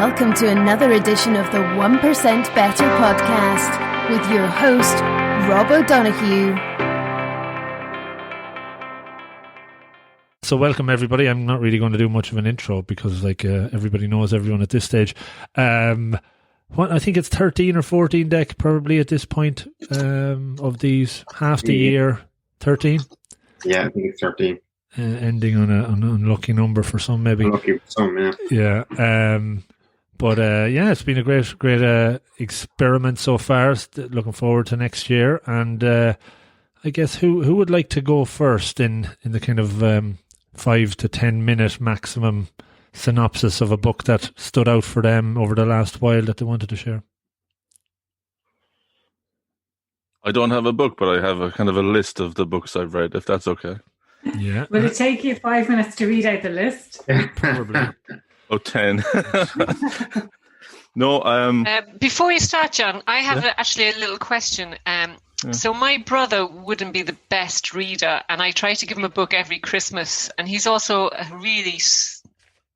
Welcome to another edition of the 1% Better podcast with your host, Rob O'Donoghue. So welcome everybody. I'm not really going to do much of an intro because everybody knows everyone at this stage. I think it's 13 or 14 deck probably at this point of these, half the year. 13? Yeah, I think it's 13. Ending on an unlucky number for some, maybe. Unlucky for some, yeah. Yeah. But it's been a great experiment so far. Looking forward to next year. And I guess who would like to go first in the kind of 5 to 10 minute maximum synopsis of a book that stood out for them over the last while that they wanted to share? I don't have a book, but I have a kind of a list of the books I've read, if that's okay. Yeah. Will it take you 5 minutes to read out the list? Probably. 10. No. Before you start, John, I have actually a little question. So my brother wouldn't be the best reader, and I try to give him a book every Christmas. And he's also a really,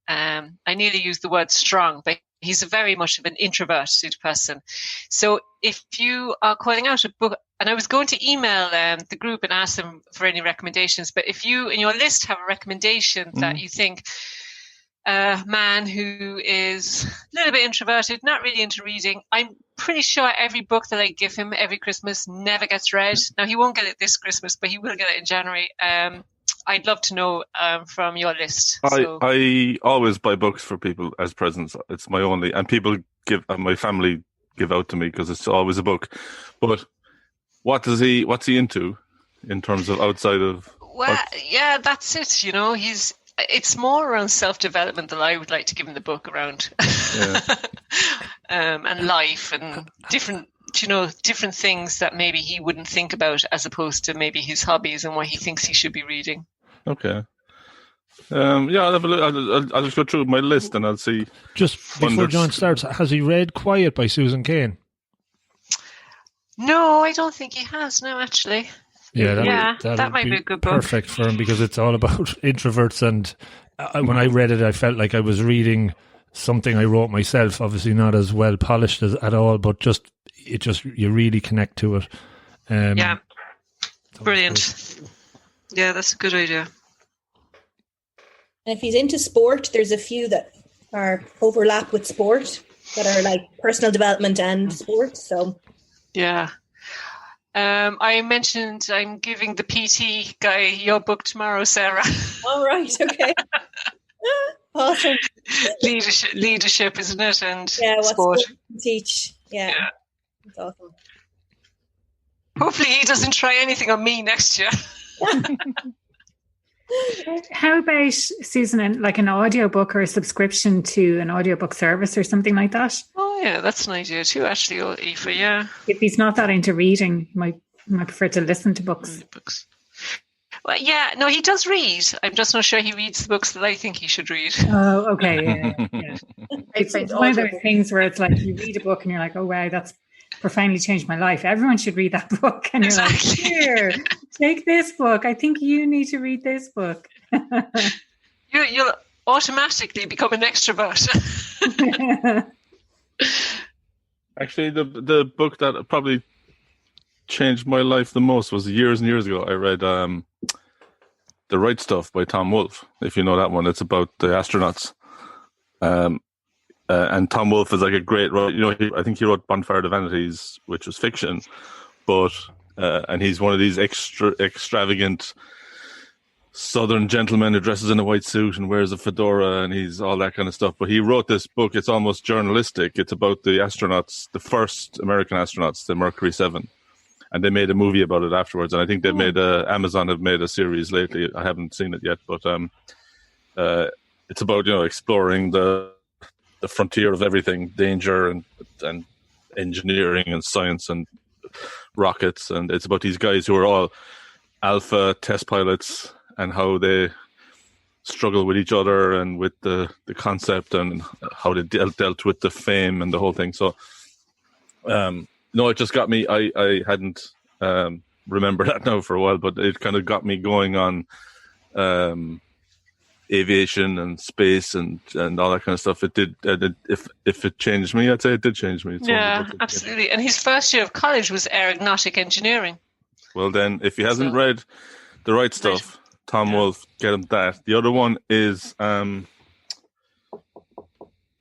I nearly use the word strong, but he's very much of an introverted person. So if you are calling out a book, and I was going to email the group and ask them for any recommendations, but if you in your list have a recommendation that you think a man who is a little bit introverted, not really into reading, I'm pretty sure every book that I give him every Christmas never gets read. Now, he won't get it this Christmas, but he will get it in January. I'd love to know from your list. I always buy books for people as presents. It's my only, and people my family give out to me because it's always a book. But what's he into in terms of outside of? Well, yeah, that's it. You know, it's more around self-development that I would like to give him the book around, and life and different things that maybe he wouldn't think about, as opposed to maybe his hobbies and what he thinks he should be reading. Okay. I'll have a look. I'll just go through my list and I'll see. Just before John starts, has he read Quiet by Susan Cain? No, I don't think he has. No, actually. Yeah, that might be a good book. Perfect for him because it's all about introverts. And when I read it, I felt like I was reading something I wrote myself. Obviously, not as well polished at all, but you really connect to it. Brilliant. Yeah, that's a good idea. And if he's into sport, there's a few that are overlap with sport that are like personal development and sport. So yeah. I mentioned I'm giving the PT guy your book tomorrow, Sarah. All right, okay. Awesome. Leadership, isn't it? And what sport you teach. Yeah. That's awesome. Hopefully he doesn't try anything on me next year. How about, Susan, like an audiobook or a subscription to an audiobook service or something like that? Oh, yeah, that's an idea too, actually, Aoife, yeah. If he's not that into reading, he might prefer to listen to books. Well, yeah, no, he does read. I'm just not sure he reads the books that I think he should read. Oh, okay, yeah. It's one of those things where it's like you read a book and you're like, oh, wow, that's profoundly changed my life. Everyone should read that book. And you're like, here, take this book. I think you need to read this book. You'll automatically become an extrovert. Actually, the book that probably changed my life the most was years and years ago. I read The Right Stuff by Tom Wolfe, if you know that one. It's about the astronauts. And Tom Wolfe is like a great writer. I think he wrote Bonfire of Vanities, which was fiction, but and he's one of these extravagant Southern gentlemen who dresses in a white suit and wears a fedora, and he's all that kind of stuff. But he wrote this book. It's almost journalistic. It's about the astronauts, the first American astronauts, the Mercury 7, and they made a movie about it afterwards. And I think they've made Amazon have made a series lately. I haven't seen it yet, but it's about exploring the frontier of everything, danger and engineering and science and rockets. And it's about these guys who are all alpha test pilots and how they struggle with each other and with the concept and how they dealt with the fame and the whole thing. So, it just got me. I hadn't remembered that now for a while, but it kind of got me going on aviation and space and all that kind of stuff. It did. If it changed me, I'd say it did change me. Yeah, absolutely. And his first year of college was aeronautic engineering. Well, then, if he hasn't read The Right Stuff, Tom Wolfe, get him that. The other one is Man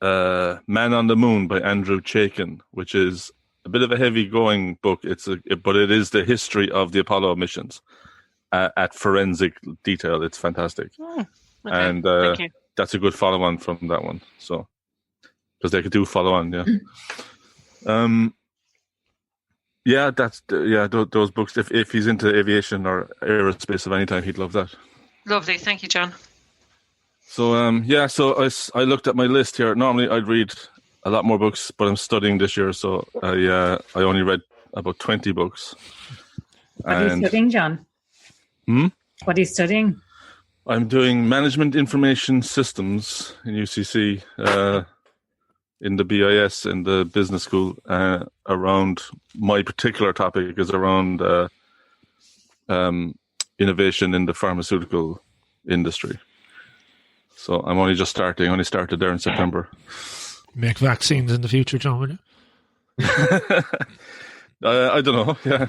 on the Moon by Andrew Chaikin, which is a bit of a heavy-going book. But it is the history of the Apollo missions at forensic detail. It's fantastic. Okay. And that's a good follow-on from that one. So, because they could do follow-on, those books. If he's into aviation or aerospace of any time, he'd love that. Lovely, thank you, John. So I looked at my list here. Normally I'd read a lot more books, but I'm studying this year, so I only read about 20 books. What are you studying, John? What are you studying? I'm doing Management Information Systems in UCC, in the BIS, in the business school. Around my particular topic is around innovation in the pharmaceutical industry. So I'm only just starting. I only started there in September. Make vaccines in the future, John, will you? I don't know. Yeah,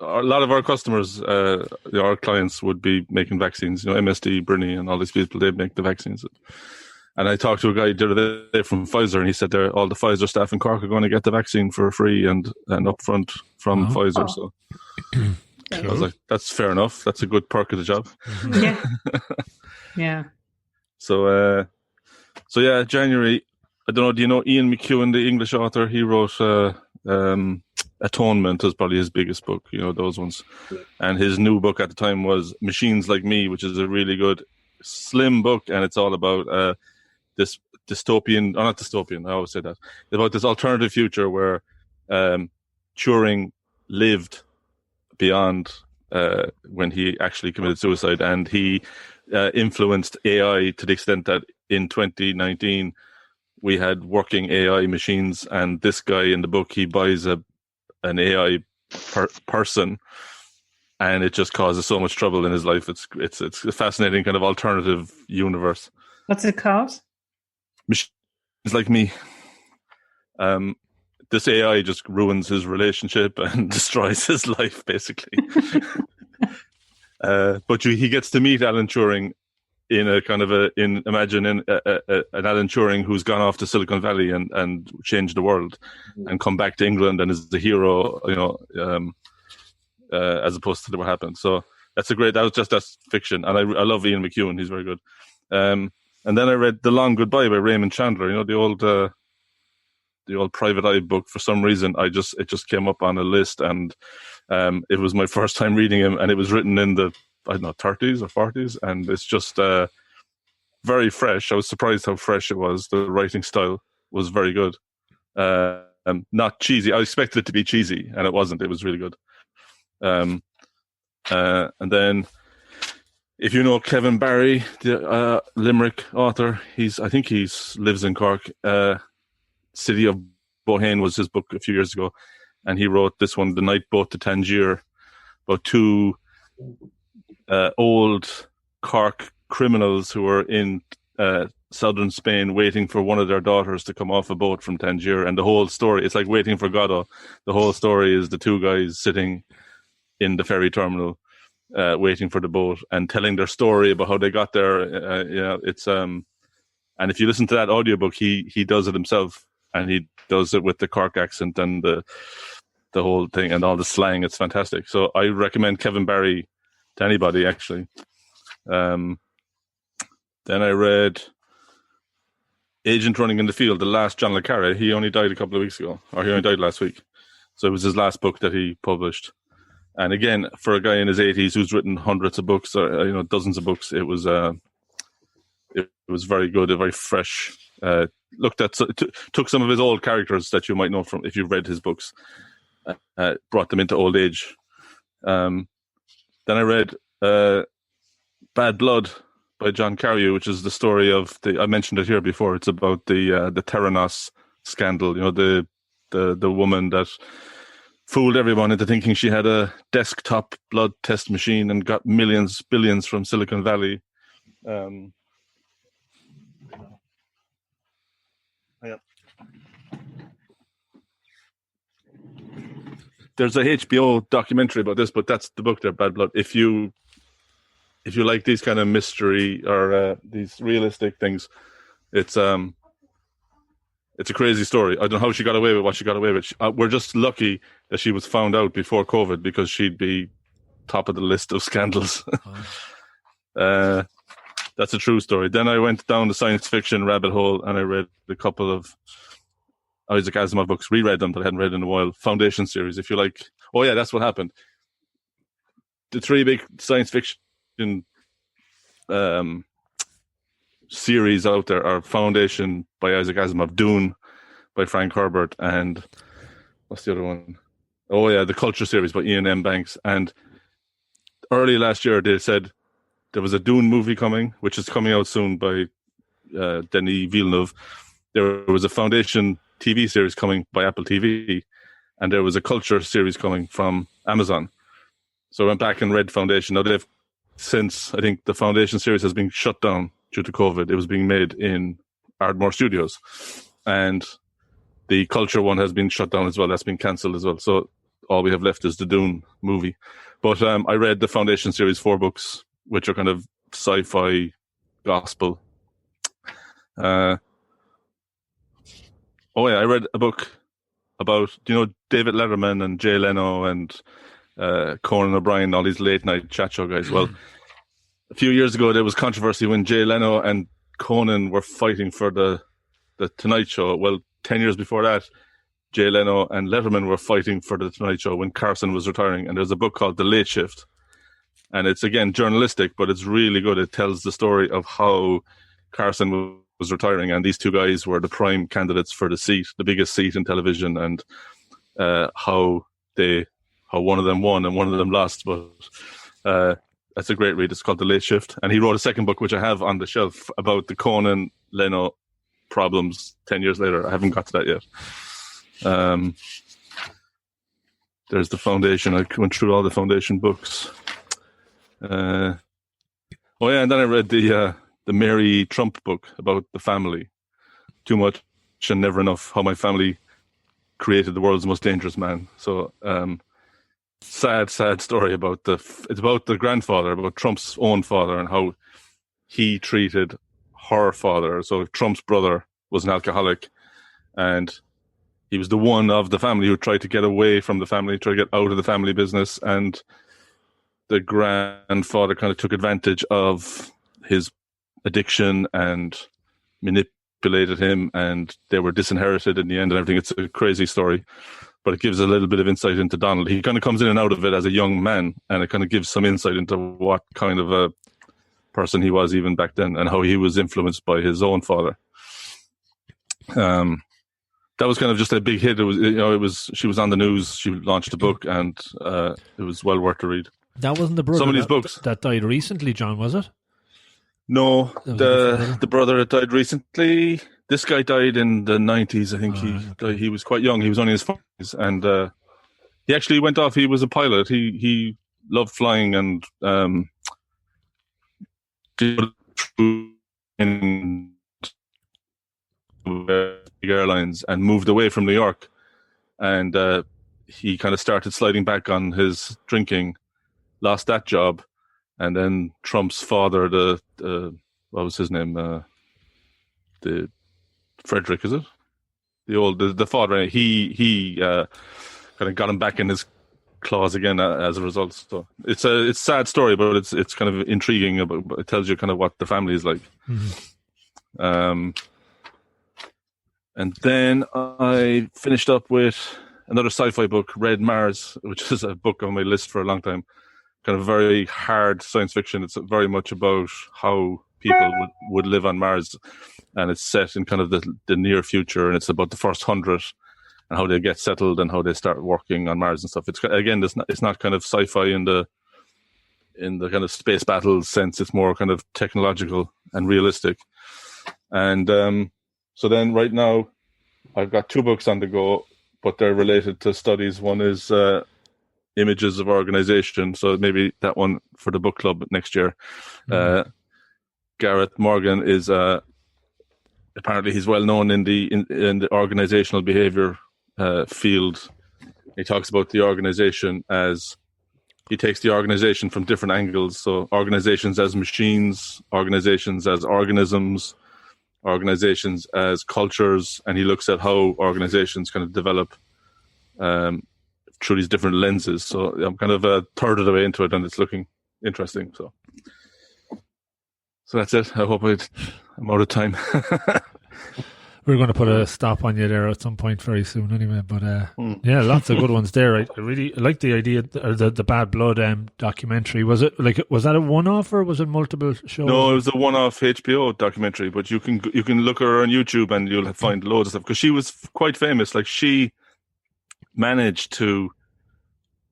a lot of our customers, our clients, would be making vaccines. MSD, Bruni, and all these people, they make the vaccines. And I talked to a guy the other day from Pfizer, and he said all the Pfizer staff in Cork are going to get the vaccine for free and upfront from Pfizer. So I was like, that's fair enough. That's a good perk of the job. Yeah. Yeah. So January. I don't know. Do you know Ian McEwan, the English author? He wrote Atonement is probably his biggest book. Those ones. And his new book at the time was Machines Like Me, which is a really good, slim book, and it's all about this dystopian, or not dystopian, I always say that, about this alternative future where Turing lived beyond when he actually committed suicide, and he influenced AI to the extent that in 2019 we had working AI machines, and this guy in the book, he buys an AI person, and it just causes so much trouble in his life. It's a fascinating kind of alternative universe. What's it called? Machines Like Me. This AI just ruins his relationship and destroys his life, basically. But he gets to meet Alan Turing in a kind of imagine an Alan Turing who's gone off to Silicon Valley and changed the world, and come back to England and is the hero, as opposed to what happened. So that's fiction, and I love Ian McEwan. He's very good. And then I read The Long Goodbye by Raymond Chandler. The old Private Eye book. For some reason, it just came up on a list, and it was my first time reading him, and it was written in the 30s or 40s, and it's just very fresh. I was surprised how fresh it was. The writing style was very good. Not cheesy. I expected it to be cheesy, and it wasn't. It was really good. And then, if you know Kevin Barry, the Limerick author, I think he lives in Cork. City of Bohane was his book a few years ago, and he wrote this one, The Night Boat to Tangier, about two old Cork criminals who were in southern Spain waiting for one of their daughters to come off a boat from Tangier. And the whole story, it's like Waiting for Godot. The whole story is the two guys sitting in the ferry terminal waiting for the boat and telling their story about how they got there. It's and if you listen to that audiobook, he does it himself, and he does it with the Cork accent and the whole thing and all the slang. It's fantastic. So I recommend Kevin Barry to anybody, actually. Then I read Agent Running in the Field, the last John le Carré. He only died a couple of weeks ago, or he only died last week. So it was his last book that he published. And again, for a guy in his 80s who's written hundreds of books, or dozens of books, it was very good, very fresh. Took some of his old characters that you might know from if you've read his books, brought them into old age. Then I read Bad Blood by John Carreyrou, which is the story of I mentioned it here before. It's about the Theranos scandal. The woman that fooled everyone into thinking she had a desktop blood test machine and got billions from Silicon Valley. there's a HBO documentary about this, but that's the book there, Bad Blood. If you like these kind of mystery or these realistic things, it's a crazy story. I don't know how she got away with what she got away with. We're just lucky that she was found out before COVID, because she'd be top of the list of scandals. That's a true story. Then I went down the science fiction rabbit hole and I read a couple of Isaac Asimov books, reread them that I hadn't read in a while. Foundation series, if you like. Oh yeah, that's what happened. The three big science fiction series out there are Foundation by Isaac Asimov, Dune by Frank Herbert, and what's the other one? Oh yeah, the Culture series by Ian M. Banks. And early last year they said there was a Dune movie coming, which is coming out soon by Denis Villeneuve. There was a Foundation TV series coming by Apple TV, and there was a Culture series coming from Amazon. So I went back and read Foundation. Now they've since, I think the Foundation series has been shut down due to COVID. It was being made in Ardmore Studios, and the Culture one has been shut down as well. That's been cancelled as well. So all we have left is the Dune movie. But I read the Foundation series 4 books, which are kind of sci-fi gospel. I read a book about, David Letterman and Jay Leno and Conan O'Brien, all these late night chat show guys. Well, a few years ago there was controversy when Jay Leno and Conan were fighting for the Tonight Show. Well, 10 years before that, Jay Leno and Letterman were fighting for the Tonight Show when Carson was retiring. And there's a book called The Late Shift. And it's, again, journalistic, but it's really good. It tells the story of how Carson was retiring, and these two guys were the prime candidates for the seat, the biggest seat in television, and how one of them won and one of them lost. But that's a great read. It's called The Late Shift. And he wrote a second book, which I have on the shelf, about the Conan Leno problems 10 years later. I haven't got to that yet. There's the Foundation. I went through all the Foundation books. And then I read the Mary Trump book about the family. Too Much and Never Enough, how my family created the world's most dangerous man. So sad story about it's about the grandfather, about Trump's own father, and how he treated her father. So Trump's brother was an alcoholic, and he was the one of the family who tried to get away from the family, tried to get out of the family business, and the grandfather kind of took advantage of his addiction and manipulated him, and they were disinherited in the end and everything. It's a crazy story, but it gives a little bit of insight into Donald. He kind of comes in and out of it as a young man, and it kind of gives some insight into what kind of a person he was even back then, and how he was influenced by his own father. That was kind of just a big hit. It was she was on the news. She launched a book, and it was well worth the read. That wasn't the brother. Some of these books that died recently, John, was it? No, the brother that died recently. This guy died in the 90s. I think he was quite young. He was only in his 40s, and he actually went off. He was a pilot. He loved flying and did in airlines, and moved away from New York. And he kind of started sliding back on his drinking, lost that job. And then Trump's father, what was his name? The Frederick, is it? The father. He kind of got him back in his claws again as a result. So it's a sad story, but it's kind of intriguing. It tells you kind of what the family is like. Mm-hmm. And then I finished up with another sci-fi book, Red Mars, which is a book on my list for a long time. Kind of very hard science fiction. It's very much about how people would live on Mars, and it's set in kind of the near future, and it's about the first 100 and how they get settled and how they start working on Mars and stuff. It's again, it's not kind of sci-fi in the kind of space battle sense. It's more kind of technological and realistic. And so then right now I've got 2 books on the go, but they're related to studies. One is Images of Organization, so maybe that one for the book club next year. Mm-hmm. Gareth Morgan is apparently he's well known in the organizational behavior field, He talks about the organization as he takes the organization from different angles. So organizations as machines, organizations as organisms, organizations as cultures, and he looks at how organizations kind of develop through these different lenses. So I'm kind of a third of the way into it, and it's looking interesting. So that's it. I hope I'm out of time. We're going to put a stop on you there at some point very soon anyway. But yeah, lots of good ones there. I really like the idea, or the Bad Blood documentary. Was that a one-off or was it multiple shows? No, it was a one-off HBO documentary, but you can look at her on YouTube and you'll find loads of stuff, because she was quite famous. Like, she managed to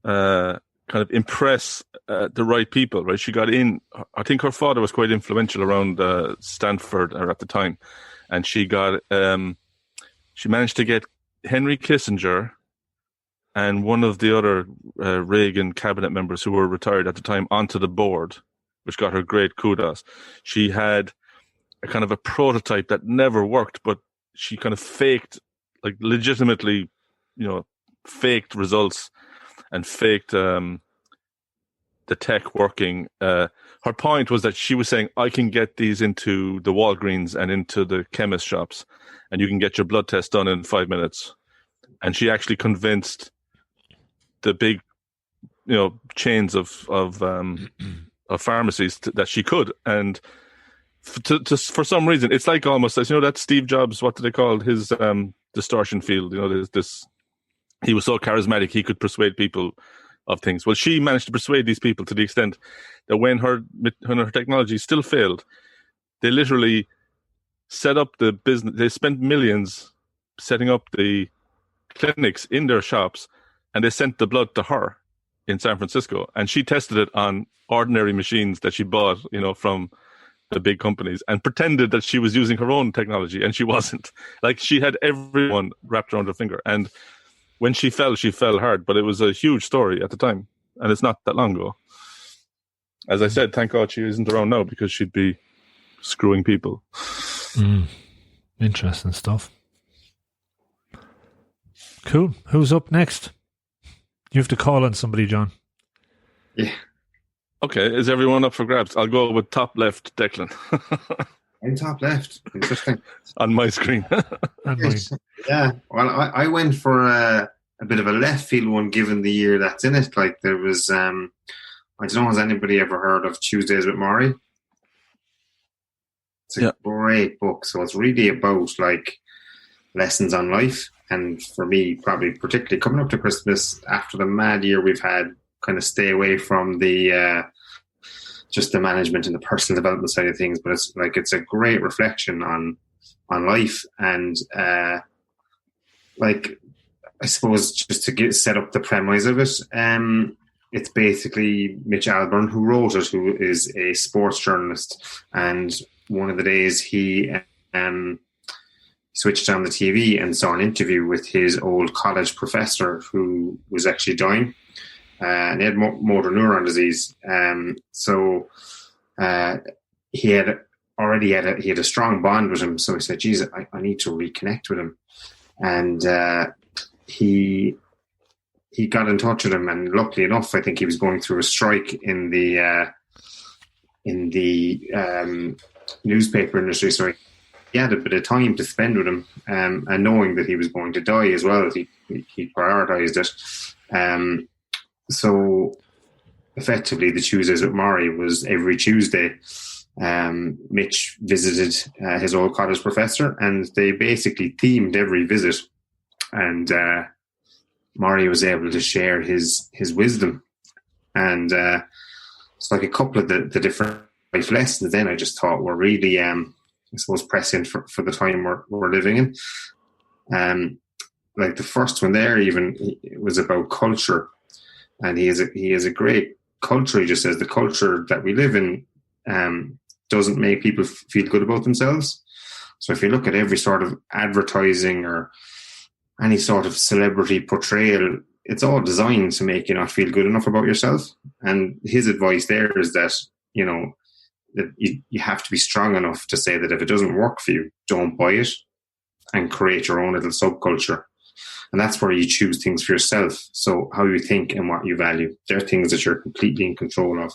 kind of impress the right people, right? She got in, I think her father was quite influential around Stanford at the time. And she managed to get Henry Kissinger and one of the other Reagan cabinet members who were retired at the time onto the board, which got her great kudos. She had a kind of a prototype that never worked, but she kind of faked, like legitimately, faked results and faked the tech working. Her point was that she was saying, I can get these into the Walgreens and into the chemist shops, and you can get your blood test done in 5 minutes. And she actually convinced the big, chains of pharmacies that she could. And for some reason, it's like almost, that Steve Jobs, what do they call his distortion field? He was so charismatic, he could persuade people of things. Well, she managed to persuade these people to the extent that when her technology still failed, they literally set up the business. They spent millions setting up the clinics in their shops, and they sent the blood to her in San Francisco, and she tested it on ordinary machines that she bought, from the big companies, and pretended that she was using her own technology, and she wasn't. Like, she had everyone wrapped around her finger, and when she fell hard, but it was a huge story at the time, and it's not that long ago. As I said, thank God she isn't around now, because she'd be screwing people. Interesting stuff. Cool. Who's up next? You have to call on somebody, John. Yeah. Okay, is everyone up for grabs? I'll go with top left, Declan. I'm top left. Interesting. On my screen. Yeah. Well, I went for a bit of a left field one, given the year that's in it. Like, there was, I don't know, has anybody ever heard of Tuesdays with Maury? It's a great book. So it's really about, like, lessons on life. And for me, probably particularly coming up to Christmas, after the mad year we've had, kind of stay away from the just the management and the personal development side of things. But it's a great reflection on life. And I suppose just to set up the premise of it, it's basically Mitch Albom who wrote it, who is a sports journalist. And one of the days he switched on the TV and saw an interview with his old college professor who was actually dying. And he had motor neuron disease. So he had a strong bond with him. So he said, geez, I need to reconnect with him. And he got in touch with him, and luckily enough, I think he was going through a strike in the newspaper industry. So he had a bit of time to spend with him, and knowing that he was going to die as well, he prioritized it. So effectively, the Tuesdays with Maury was every Tuesday. Mitch visited his old college professor, and they basically themed every visit. And Maury was able to share his wisdom. And it's like a couple of the different life lessons then I just thought were really, I suppose, prescient for the time we're living in. Like the first one there, even, it was about culture. And he has a great culture. He just says the culture that we live in doesn't make people feel good about themselves. So if you look at every sort of advertising or any sort of celebrity portrayal, it's all designed to make you not feel good enough about yourself. And his advice there is that, that you have to be strong enough to say that if it doesn't work for you, don't buy it, and create your own little subculture. And that's where you choose things for yourself. So how you think and what you value, they're things that you're completely in control of.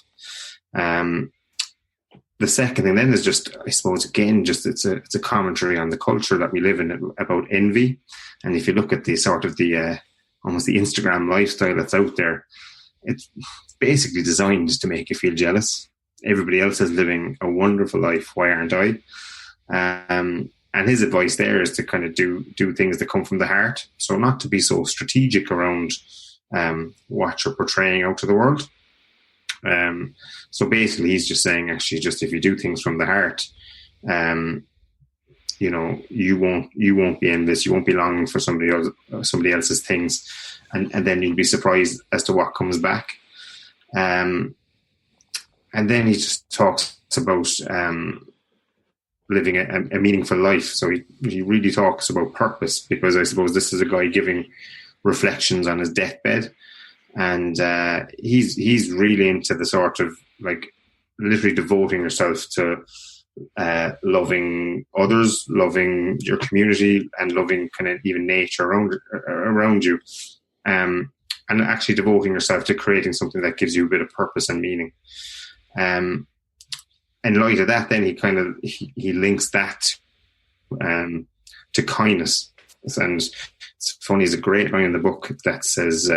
The second thing then is just, I suppose, again, just it's a commentary on the culture that we live in about envy. And if you look at the sort of the almost the Instagram lifestyle that's out there, it's basically designed to make you feel jealous. Everybody else is living a wonderful life. Why aren't I? And his advice there is to kind of do things that come from the heart. So not to be so strategic around what you're portraying out to the world. So basically, he's just saying, actually, just if you do things from the heart, you know, you won't be envious. You won't be longing for somebody else's things, and then you'll be surprised as to what comes back. And then he just talks about living a meaningful life. So he really talks about purpose, because I suppose this is a guy giving reflections on his deathbed. And he's really into the sort of like literally devoting yourself to loving others, loving your community, and loving kind of even nature around you, and actually devoting yourself to creating something that gives you a bit of purpose and meaning. In light of that, then he links that to kindness. And it's funny, there's a great line in the book that says,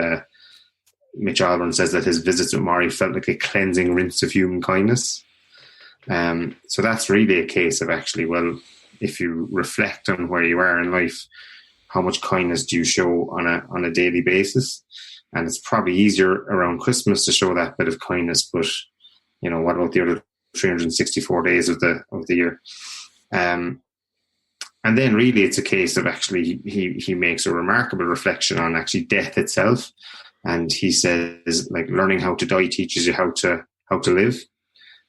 Mitch Albom says that his visits with Maury felt like a cleansing rinse of human kindness. So that's really a case of actually, well, if you reflect on where you are in life, how much kindness do you show on a daily basis? And it's probably easier around Christmas to show that bit of kindness, but you know, what about the other 364 days of the year? And then really it's a case of actually he makes a remarkable reflection on actually death itself. And he says, like, learning how to die teaches you how to live.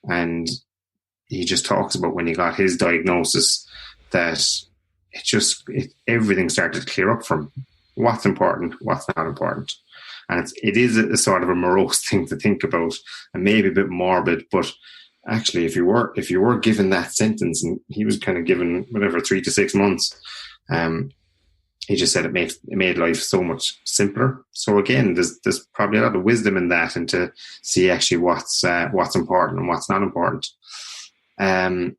And he just talks about when he got his diagnosis that everything started to clear up from what's important, what's not important. And it is a sort of a morose thing to think about, and maybe a bit morbid, but actually if you were given that sentence, and he was kind of given whatever 3 to 6 months, he just said it made life so much simpler. So again, there's probably a lot of wisdom in that, and to see actually what's important and what's not important. The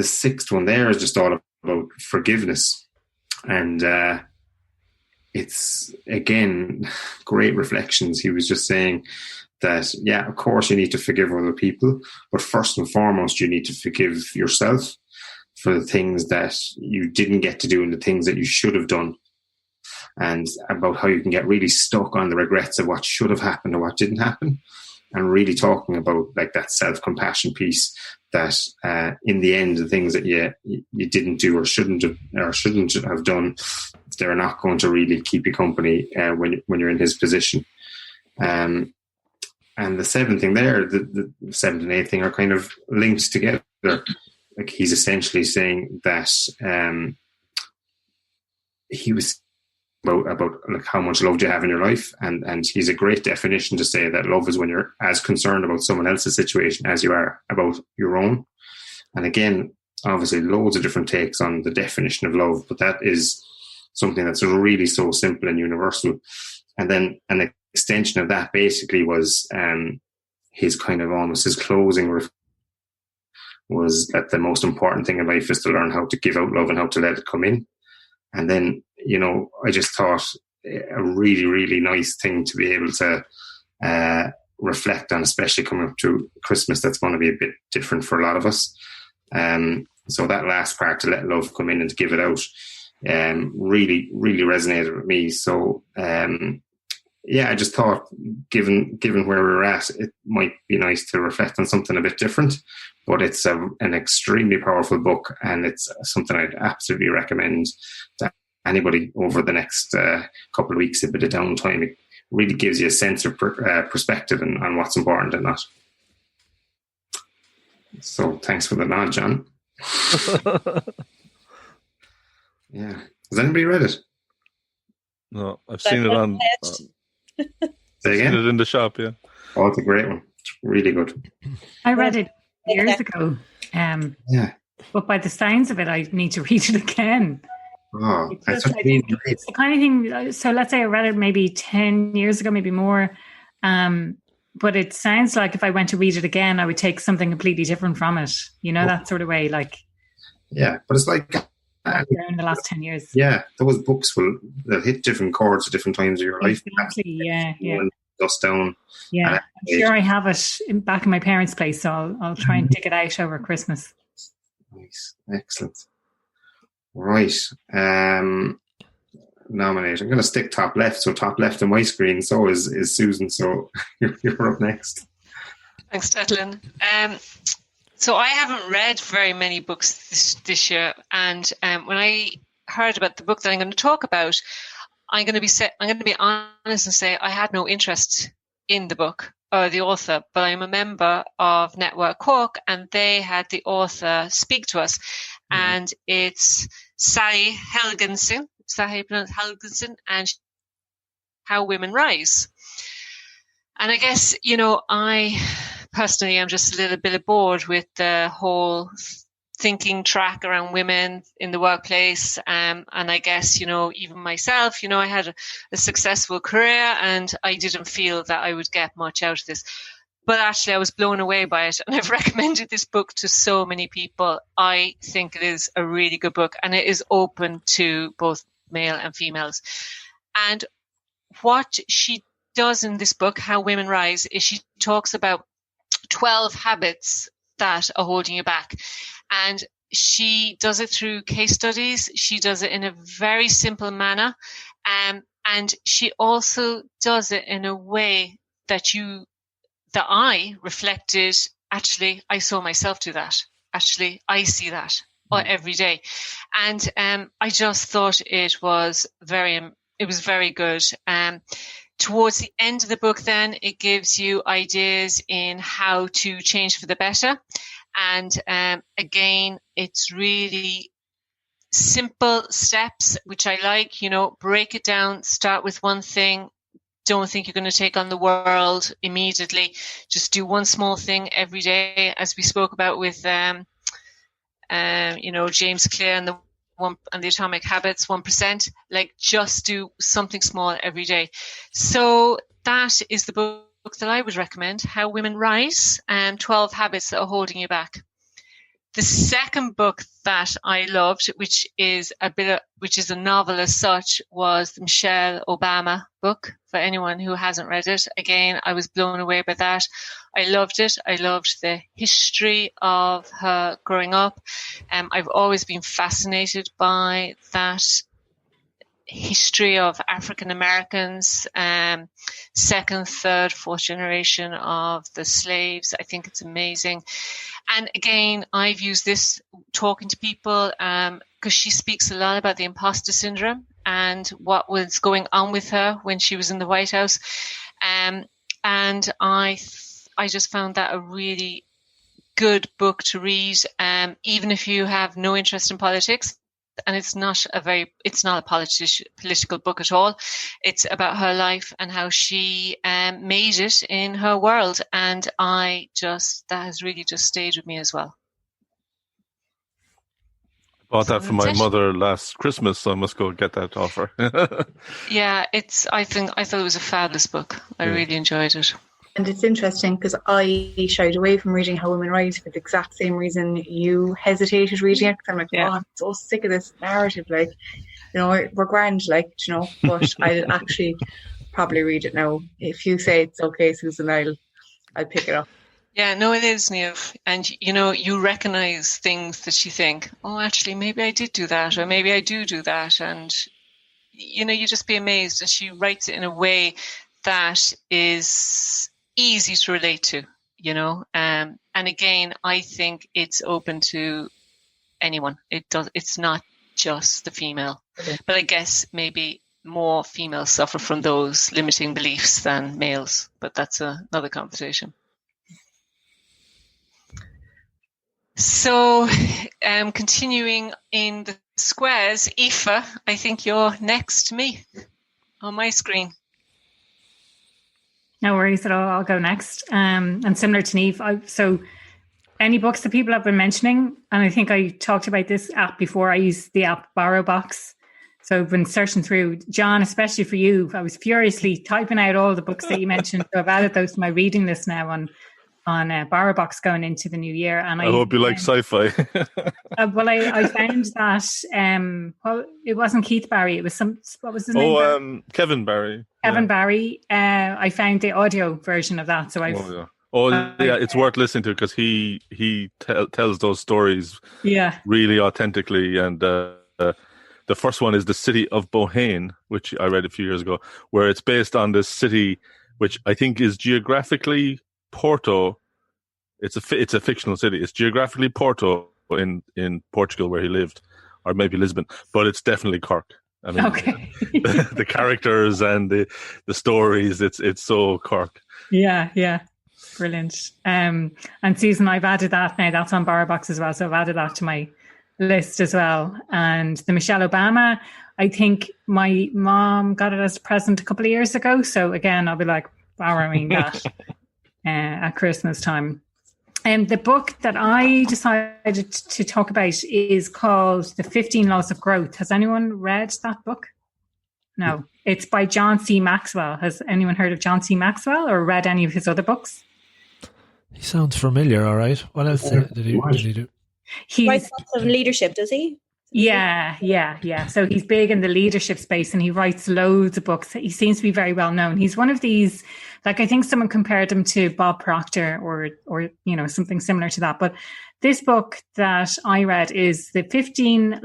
sixth one there is just all about forgiveness, and it's again great reflections. He was just saying that, yeah, of course you need to forgive other people, but first and foremost you need to forgive yourself for the things that you didn't get to do and the things that you should have done, and about how you can get really stuck on the regrets of what should have happened or what didn't happen, and really talking about like that self-compassion piece, that in the end the things that you didn't do or shouldn't have done, they're not going to really keep you company when you're in his position. And the seventh thing there, the seventh and eighth thing, are kind of linked together. Like he's essentially saying that he was about like how much love do you have in your life, and he's a great definition to say that love is when you're as concerned about someone else's situation as you are about your own. And again, obviously loads of different takes on the definition of love, but that is something that's really so simple and universal. And then an extension of that basically was his kind of almost his closing was that the most important thing in life is to learn how to give out love and how to let it come in. And then, you know, I just thought a really, really nice thing to be able to reflect on, especially coming up to Christmas. That's going to be a bit different for a lot of us. So that last part, to let love come in and to give it out, really, really resonated with me. So, I just thought, given where we're at, it might be nice to reflect on something a bit different. But it's an extremely powerful book, and it's something I'd absolutely recommend to anybody over the next couple of weeks, a bit of downtime. It really gives you a sense of perspective on what's important and not. So thanks for the nod, John. Yeah. Has anybody read it? No, I've seen it on... Say again? Seen it in the shop, yeah. Oh, it's a great one. It's really good. I read it years ago. But by the sounds of it, I need to read it again. Oh, it's the kind of thing. So let's say I read it maybe 10 years ago, maybe more. But it sounds like if I went to read it again, I would take something completely different from it. You know, that sort of way. Like, yeah, but it's like in the last 10 years. Yeah, those books they'll hit different chords at different times of your life. Exactly. Yeah. Dust down. Yeah, I'm sure I have it back in my parents' place, so I'll try and dig it out over Christmas. Nice, excellent. Right. Nominate. I'm going to stick top left. So top left on my screen. So is Susan. So you're up next. Thanks, Declan. So I haven't read very many books this year, and when I heard about the book that I'm going to talk about, I'm going to be honest and say I had no interest in the book or the author, but I'm a member of Network Cork, and they had the author speak to us, and it's Sally Helgensen. Is that how you pronounce Helgensen? And How Women Rise. And I guess, I personally am just a little bit bored with the whole thinking track around women in the workplace. And I guess, even myself, I had a successful career and I didn't feel that I would get much out of this. But actually, I was blown away by it. And I've recommended this book to so many people. I think it is a really good book and it is open to both male and females. And what she does in this book, How Women Rise, is she talks about 12 habits that are holding you back. And she does it through case studies. She does it in a very simple manner. And she also does it in a way that I reflected, actually, I saw myself do that. Actually, I see that every day. And I just thought it was very good. Towards the end of the book, then, it gives you ideas in how to change for the better. And again, it's really simple steps, which I like, break it down, start with one thing. Don't think you're going to take on the world immediately. Just do one small thing every day, as we spoke about with, James Clear and the Atomic Habits, 1%. Like, just do something small every day. So that is the book that I would recommend, How Women Rise, and 12 Habits That Are Holding You Back. The second book that I loved, which is a novel as such, was the Michelle Obama book. For anyone who hasn't read it, again, I was blown away by that. I loved it. I loved the history of her growing up. I've always been fascinated by that history of African Americans, second, third, fourth generation of the slaves. I think it's amazing. And again, I've used this talking to people because she speaks a lot about the imposter syndrome and what was going on with her when she was in the White House. And I just found that a really good book to read, even if you have no interest in politics. And it's not a political book at all. It's about her life and how she made it in her world. And that has really just stayed with me as well. Bought that from my mother last Christmas, so I must go get that off her. Yeah, I thought it was a fabulous book. I really enjoyed it. And it's interesting because I shied away from reading How Women Rise for the exact same reason you hesitated reading it. Because I'm like, I'm so sick of this narrative. Like, we're grand, like, but I'll actually probably read it now. If you say it's okay, Susan, I'll pick it up. Yeah, no, it is, Niamh. And, you recognise things that you think, oh, actually, maybe I did do that, or maybe I do that. And, you just be amazed. And she writes it in a way that is easy to relate to, and again, I think it's open to anyone. It's not just the female, but I guess maybe more females suffer from those limiting beliefs than males, but that's another conversation. So, continuing in the squares, Aoife, I think you're next to me on my screen. No worries at all. I'll go next. And similar to Niamh, so any books that people have been mentioning, and I think I talked about this app before. I use the app BorrowBox, So I've been searching through, John, especially for you. I was furiously typing out all the books that you mentioned. So I've added those to my reading list now on BarrowBox going into the new year. And I hope you like sci-fi. Well, I found that well, it wasn't Keith Barry. It was what was his name? Kevin Barry. Kevin Barry. I found the audio version of that. So it's worth listening to because he tells those stories really authentically. And the first one is The City of Bohane, which I read a few years ago, where it's based on this city, which I think is geographically Porto. It's a fictional city. It's geographically Porto in Portugal where he lived, or maybe Lisbon, but it's definitely Cork. I mean, the characters and the stories, it's so Cork. Yeah. Brilliant. And Susan, I've added that now. That's on BarrowBox as well. So I've added that to my list as well. And the Michelle Obama, I think my mom got it as a present a couple of years ago. So again, I'll be like borrowing that at Christmas time. And the book that I decided to talk about is called The 15 Laws of Growth. Has anyone read that book? No. It's by John C. Maxwell. Has anyone heard of John C. Maxwell or read any of his other books? He sounds familiar, all right. What else did he do? He writes lots of leadership, does he? Yeah. So he's big in the leadership space and he writes loads of books. He seems to be very well known. He's one of these, like I think someone compared him to Bob Proctor or something similar to that. But this book that I read is the 15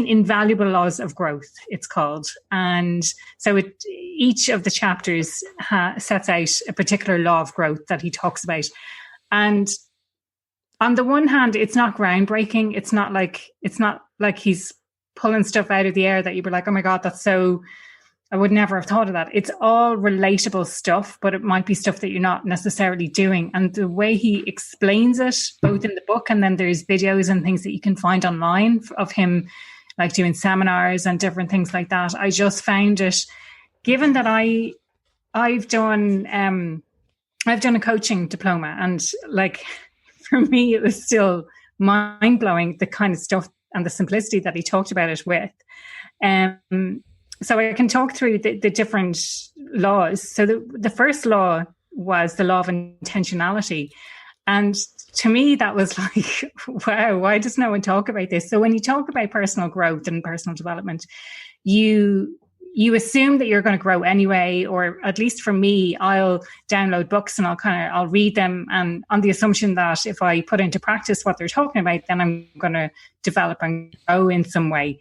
Invaluable Laws of Growth, it's called. And so each of the chapters sets out a particular law of growth that he talks about. And on the one hand, it's not groundbreaking. It's not like he's pulling stuff out of the air that you'd be like, oh my God, that's so, I would never have thought of that. It's all relatable stuff, but it might be stuff that you're not necessarily doing. And the way he explains it, both in the book and then there's videos and things that you can find online of him like doing seminars and different things like that. I just found it, given that I've done a coaching diploma and like, for me, it was still mind-blowing, the kind of stuff and the simplicity that he talked about it with. So I can talk through the different laws. So the first law was the law of intentionality. And to me, that was like, wow, why does no one talk about this? So when you talk about personal growth and personal development, you assume that you're going to grow anyway, or at least for me, I'll download books and I'll read them, and on the assumption that if I put into practice what they're talking about, then I'm going to develop and grow in some way.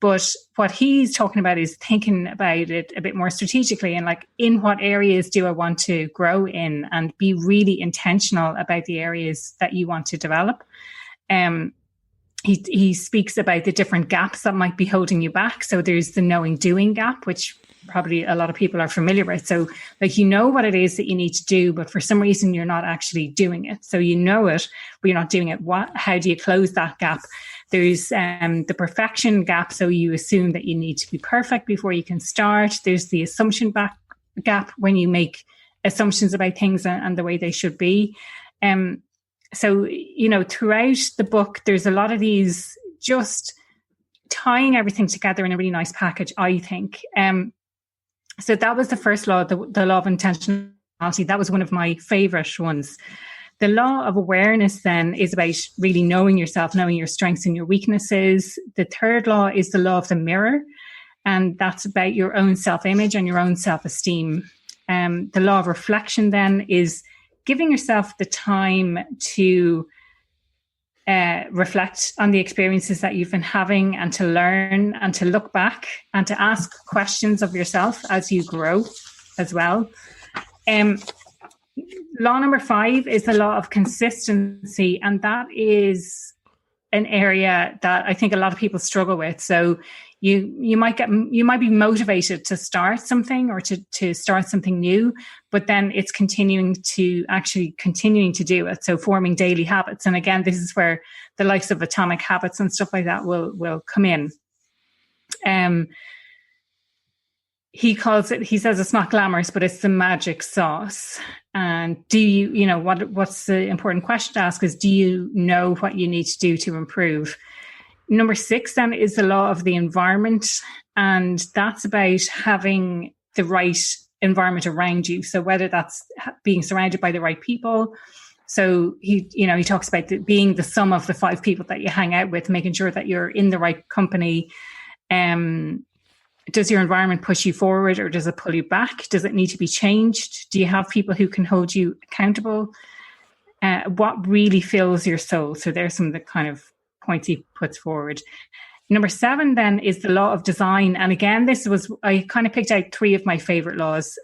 But what he's talking about is thinking about it a bit more strategically and like, in what areas do I want to grow in, and be really intentional about the areas that you want to develop. He speaks about the different gaps that might be holding you back. So there's the knowing doing gap, which probably a lot of people are familiar with. So like, you know what it is that you need to do, but for some reason you're not actually doing it. So you know it, but you're not doing it. How do you close that gap? There's the perfection gap. So you assume that you need to be perfect before you can start. There's the assumption gap when you make assumptions about things and the way they should be. So, throughout the book, there's a lot of these just tying everything together in a really nice package, I think. So that was the first law, the law of intentionality. That was one of my favorite ones. The law of awareness then is about really knowing yourself, knowing your strengths and your weaknesses. The third law is the law of the mirror, and that's about your own self-image and your own self-esteem. The law of reflection then is giving yourself the time to reflect on the experiences that you've been having, and to learn and to look back and to ask questions of yourself as you grow as well. Law number 5 is the law of consistency, and that is an area that I think a lot of people struggle with. So you might be motivated to start something or to start something new, but then it's continuing to do it. So forming daily habits. And again, this is where the likes of Atomic Habits and stuff like that will come in. He says it's not glamorous, but it's the magic sauce. And what's the important question to ask is, do you know what you need to do to improve? Number 6 then is the law of the environment, and that's about having the right environment around you. So whether that's being surrounded by the right people. So he talks about being the sum of the 5 people that you hang out with, making sure that you're in the right company. Does your environment push you forward, or does it pull you back? Does it need to be changed? Do you have people who can hold you accountable? What really fills your soul? So there's some of the kind of points he puts forward. Number 7 then is the law of design. And again, I kind of picked out 3 of my favorite laws.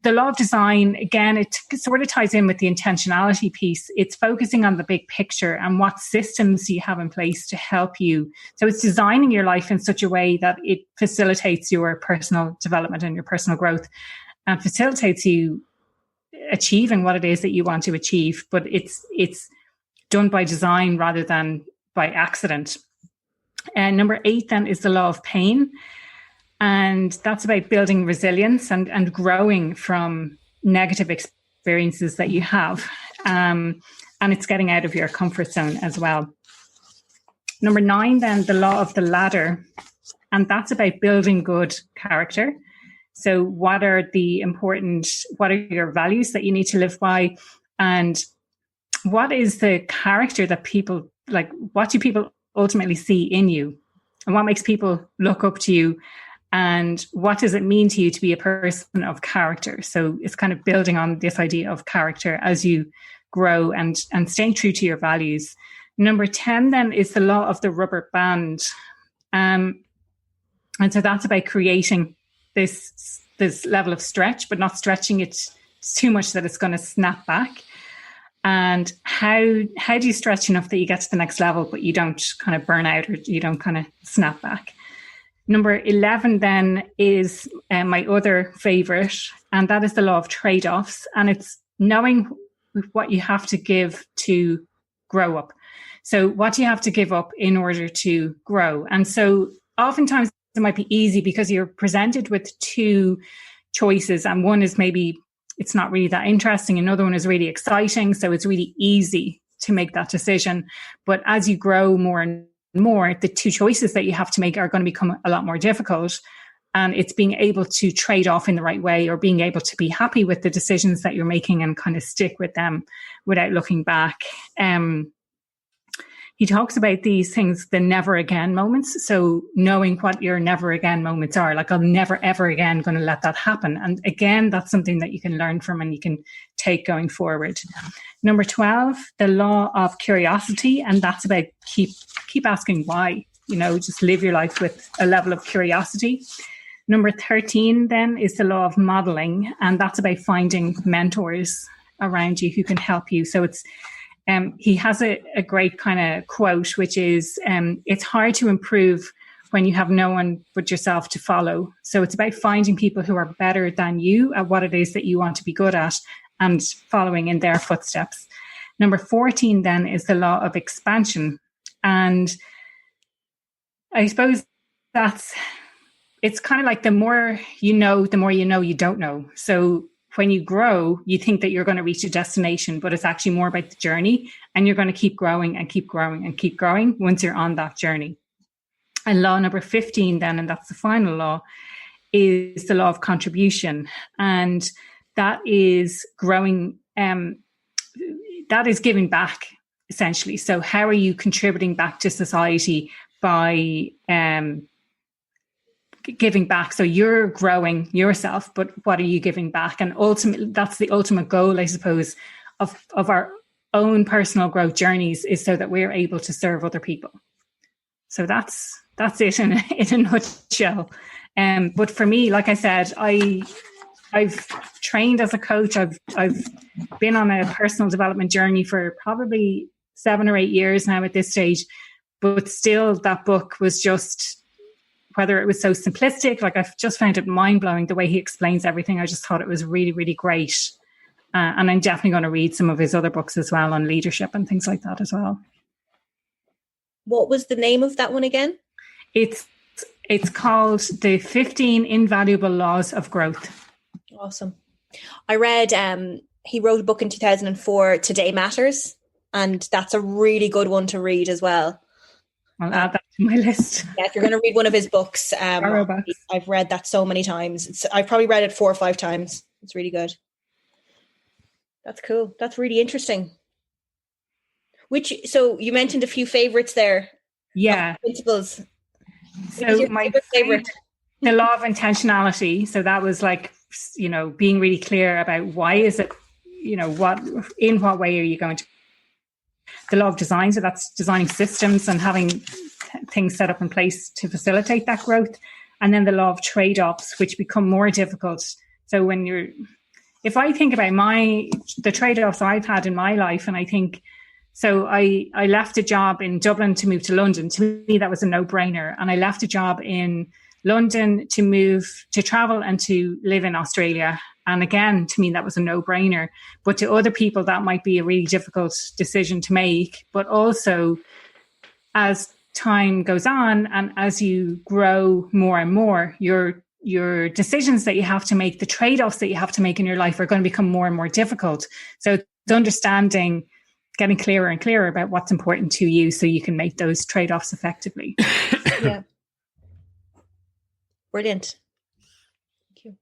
The law of design, again, it sort of ties in with the intentionality piece. It's focusing on the big picture and what systems you have in place to help you. So it's designing your life in such a way that it facilitates your personal development and your personal growth, and facilitates you achieving what it is that you want to achieve. But it's done by design rather than by accident. And number 8 then is the law of pain. And that's about building resilience and growing from negative experiences that you have. And it's getting out of your comfort zone as well. Number 9, then, the law of the ladder. And that's about building good character. So what are your values that you need to live by? And what is the character that people, like, what do people ultimately see in you? And what makes people look up to you? And what does it mean to you to be a person of character? So it's kind of building on this idea of character as you grow and staying true to your values. Number 10 then is the law of the rubber band. And so that's about creating this level of stretch, but not stretching it too much that it's going to snap back. And how do you stretch enough that you get to the next level, but you don't kind of burn out, or you don't kind of snap back? Number 11 then is my other favorite, and that is the law of trade-offs. And it's knowing what you have to give to grow up. So what do you have to give up in order to grow? And so oftentimes it might be easy because you're presented with 2 choices, and one is maybe it's not really that interesting. Another one is really exciting. So it's really easy to make that decision. But as you grow more and more, the 2 choices that you have to make are going to become a lot more difficult. And it's being able to trade off in the right way, or being able to be happy with the decisions that you're making and kind of stick with them without looking back. He talks about these things, the never again moments. So knowing what your never again moments are, like, I'm never, ever again going to let that happen. And again, that's something that you can learn from and you can take going forward. Number 12, the law of curiosity. And that's about keep asking why, just live your life with a level of curiosity. Number 13 then is the law of modeling. And that's about finding mentors around you who can help you. So it's, he has a great kind of quote, which is, it's hard to improve when you have no one but yourself to follow. So it's about finding people who are better than you at what it is that you want to be good at and following in their footsteps. Number 14 then is the law of expansion. And I suppose it's kind of like the more you know you don't know. So when you grow, you think that you're going to reach a destination, but it's actually more about the journey, and you're going to keep growing and keep growing and keep growing once you're on that journey. And law number 15 then, and that's the final law, is the law of contribution. And that is growing, that is giving back, essentially. So how are you contributing back to society by giving back? So you're growing yourself, but what are you giving back? And ultimately, that's the ultimate goal, I suppose, of our own personal growth journeys, is so that we're able to serve other people. So that's it in a nutshell. But for me, like I said, I've trained as a coach. I've been on a personal development journey for probably 7 or 8 years now at this stage. But still, that book was just, whether it was so simplistic, like I've just found it mind-blowing the way he explains everything. I just thought it was really, really great. And I'm definitely going to read some of his other books as well on leadership and things like that as well. What was the name of that one again? It's called The 15 Invaluable Laws of Growth. Awesome. I read, he wrote a book in 2004, Today Matters, and that's a really good one to read as well. I'll add that to my list. Yeah, if you're going to read one of his books, Books. I've read that so many times. I've probably read it 4 or 5 times. It's really good. That's cool. That's really interesting. So you mentioned a few favorites there. Yeah. Principles. So my favorite, the law of intentionality. So that was like, being really clear about why is it, in what way are you going to. The law of design. So that's designing systems and having things set up in place to facilitate that growth. And then the law of trade-offs, which become more difficult. So if I think about the trade-offs I've had in my life, and I think, so I left a job in Dublin to move to London. To me, that was a no-brainer. And I left a job in London to travel and to live in Australia. And again, to me, that was a no-brainer. But to other people, that might be a really difficult decision to make. But also, as time goes on and as you grow more and more, your decisions that you have to make, the trade-offs that you have to make in your life are going to become more and more difficult. So it's understanding, getting clearer and clearer about what's important to you so you can make those trade-offs effectively. Yeah. Brilliant. Thank you.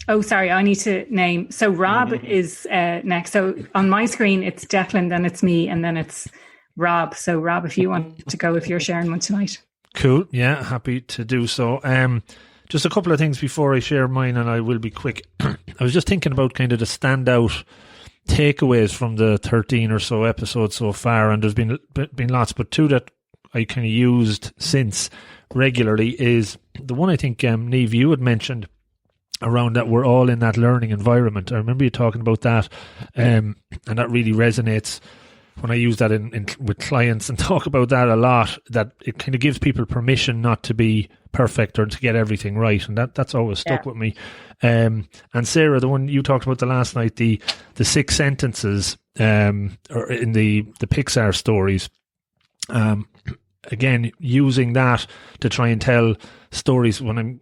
Oh, sorry, I need to name. So Rob is next. So on my screen, it's Declan, then it's me, and then it's Rob. So Rob, if you want to go, if you're sharing one tonight. Cool. Yeah, happy to do so. Just a couple of things before I share mine, and I will be quick. I was just thinking about kind of the standout takeaways from the 13 or so episodes so far, and there's been lots, but two that I kind of used since regularly is the one I think, Niamh, you had mentioned around that we're all in that learning environment. I remember you talking about that, and that really resonates when I use that in with clients and talk about that a lot, that it kind of gives people permission not to be perfect or to get everything right, and that's always stuck with me. And Sarah, the one you talked about the last night, the 6 sentences or in the Pixar stories, again, using that to try and tell stories when I'm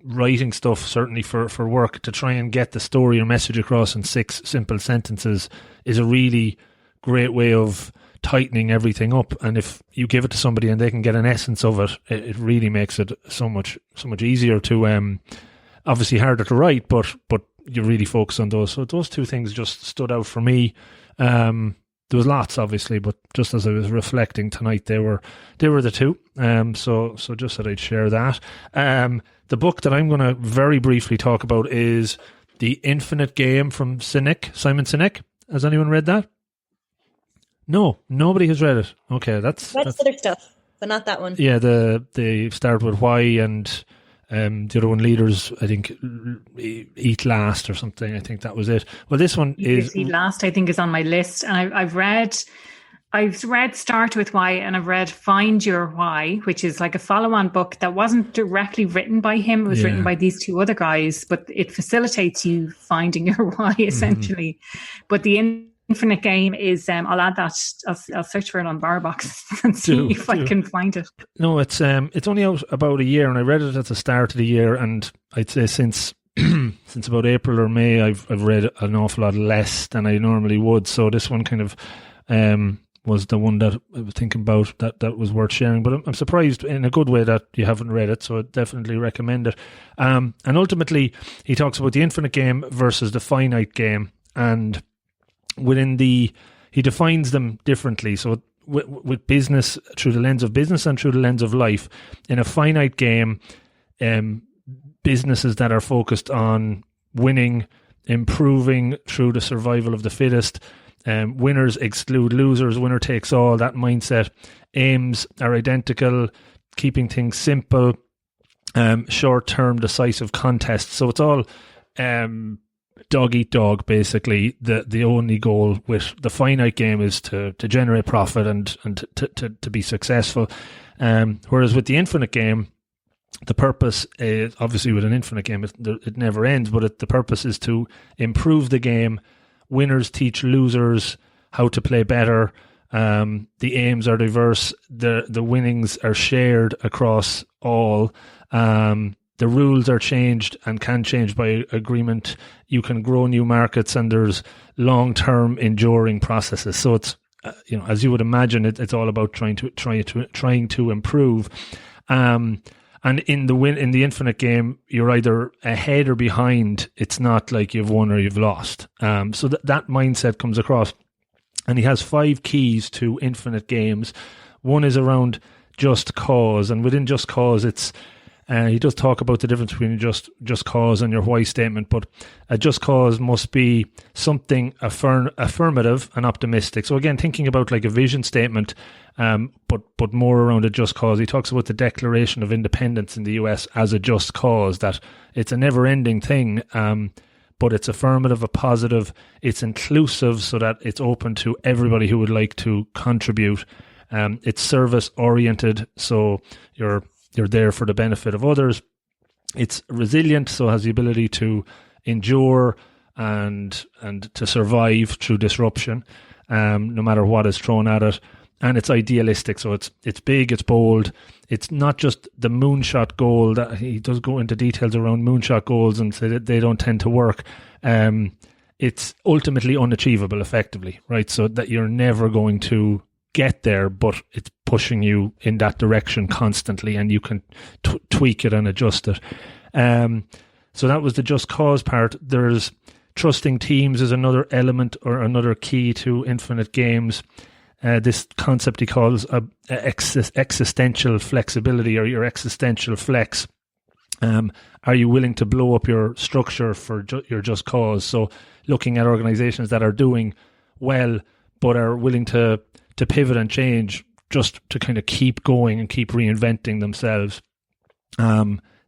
writing stuff, certainly for work, to try and get the story or message across in 6 simple sentences is a really great way of tightening everything up. And if you give it to somebody and they can get an essence of it, it really makes it so much easier to obviously harder to write, but you really focus on those. So those 2 things just stood out for me. There was lots, obviously, but just as I was reflecting tonight, they were the 2. So just that I'd share that. The book that I'm going to very briefly talk about is The Infinite Game from Simon Sinek. Has anyone read that? No, nobody has read it. Okay, that's other stuff, but not that one. Yeah, they start with why, and the other one, Leaders, I think, Eat Last or something. I think that was it. Well, this one is Eat Last, I think, is on my list. And I've read Start With Why, and I've read Find Your Why, which is like a follow-on book that wasn't directly written by him. It was written by these 2 other guys, but it facilitates you finding your why, essentially. Mm-hmm. But the Infinite Game is, I'll add that. I'll search for it on BarBox and see if I can find it. No, it's only out about a year, and I read it at the start of the year, and I'd say since about April or May, I've read an awful lot less than I normally would. So this one kind of was the one that I was thinking about that was worth sharing. But I'm surprised in a good way that you haven't read it, so I definitely recommend it. And ultimately, he talks about the infinite game versus the finite game, and he defines them differently. So with business, through the lens of business and through the lens of life, in a finite game, businesses that are focused on winning, improving through the survival of the fittest, winners exclude losers, winner takes all, that mindset. Aims are identical, keeping things simple, short-term decisive contests. So it's all dog eat dog, basically. The only goal with the finite game is to generate profit and to be successful. Whereas with the infinite game, the purpose is, obviously with an infinite game, it never ends, but the purpose is to improve the game. Winners teach losers how to play better. The aims are diverse. The winnings are shared across all. The rules are changed and can change by agreement. You can grow new markets, and there's long-term enduring processes. So it's as you would imagine, it's all about trying to improve. And in the infinite game, you're either ahead or behind. It's not like you've won or you've lost. So that mindset comes across. And he has 5 keys to infinite games. One is around just cause. And within just cause, it's he does talk about the difference between just cause and your why statement. But a just cause must be something affirmative and optimistic. So again, thinking about like a vision statement, but more around a just cause. He talks about the Declaration of Independence in the US as a just cause, that it's a never-ending thing, but it's affirmative, a positive, it's inclusive so that it's open to everybody who would like to contribute. It's service-oriented, so you're there for the benefit of others. It's resilient, so it has the ability to endure and to survive through disruption, no matter what is thrown at it. And it's idealistic, so it's big, it's bold. It's not just the moonshot goal. That he does go into details around moonshot goals and say that they don't tend to work. It's ultimately unachievable, effectively, right? So that you're never going to get there, but it's pushing you in that direction constantly, and you can tweak it and adjust it. So that was the just cause part. There's trusting teams is another element or another key to infinite games. This concept he calls existential flexibility, or your existential flex. Are you willing to blow up your structure for your just cause? So looking at organizations that are doing well but are willing to pivot and change just to kind of keep going and keep reinventing themselves,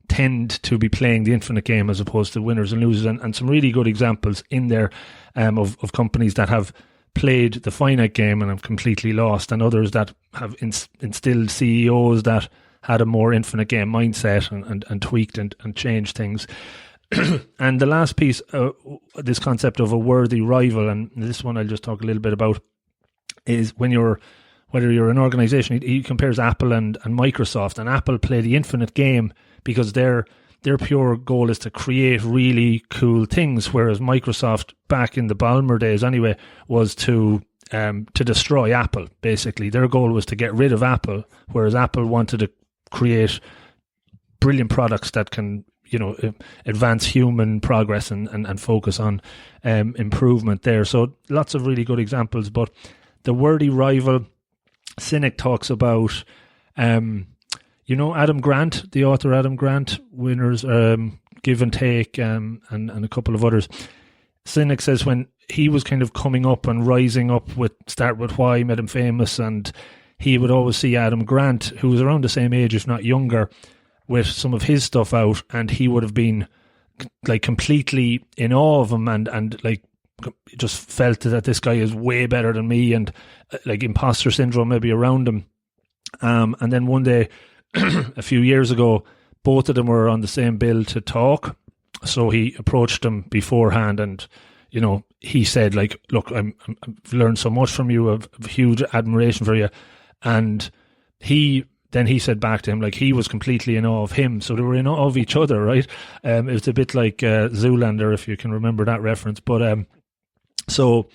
tend to be playing the infinite game as opposed to winners and losers. And some really good examples in there of companies that have played the finite game and have completely lost, and others that have instilled CEOs that had a more infinite game mindset and tweaked and changed things. And the last piece, this concept of a worthy rival, and this one I'll just talk a little bit about, is whether you're an organization. He compares Apple and Microsoft, and Apple play the infinite game because their pure goal is to create really cool things, whereas Microsoft, back in the Ballmer days anyway, was to destroy Apple. Basically, their goal was to get rid of Apple, whereas Apple wanted to create brilliant products that can, advance human progress and focus on improvement there. So lots of really good examples. But the worthy rival, Sinek talks about, Adam Grant, the author Adam Grant, Winners, Give and Take, and a couple of others. Sinek says when he was kind of coming up and rising up with Start With Why, made him famous, and he would always see Adam Grant, who was around the same age, if not younger, with some of his stuff out, and he would have been like completely in awe of him and like just felt that this guy is way better than me, and like imposter syndrome maybe around him. And then one day, a few years ago, both of them were on the same bill to talk. So he approached them beforehand, and he said, like, look, I've learned so much from you, I've huge admiration for you. And he said back to him, like, he was completely in awe of him. So they were in awe of each other, right? It was a bit like Zoolander, if you can remember that reference. But so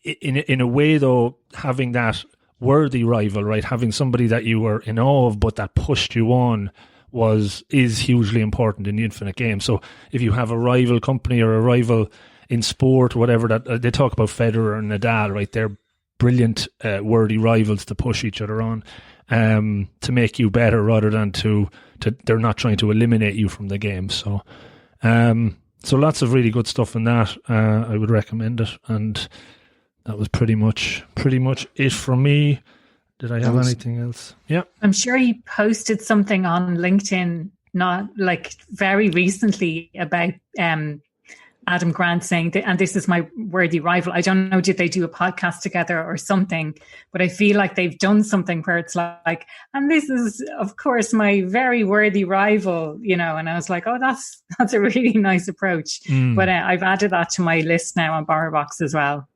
in a way, though, having that worthy rival, right, having somebody that you were in awe of but that pushed you on is hugely important in the infinite game. So if you have a rival company or a rival in sport or whatever, that they talk about Federer and Nadal, right? They're brilliant worthy rivals to push each other on, to make you better rather than to they're not trying to eliminate you from the game. So so lots of really good stuff in that. I would recommend it, and that was pretty much it from me. Did I have anything else? Yeah. I'm sure he posted something on LinkedIn, not like very recently, about Adam Grant saying that, and this is my worthy rival. I don't know, did they do a podcast together or something? But I feel like they've done something where it's like, and this is, of course, my very worthy rival, and I was like, oh, that's a really nice approach. But I've added that to my list now on BarberBox as well.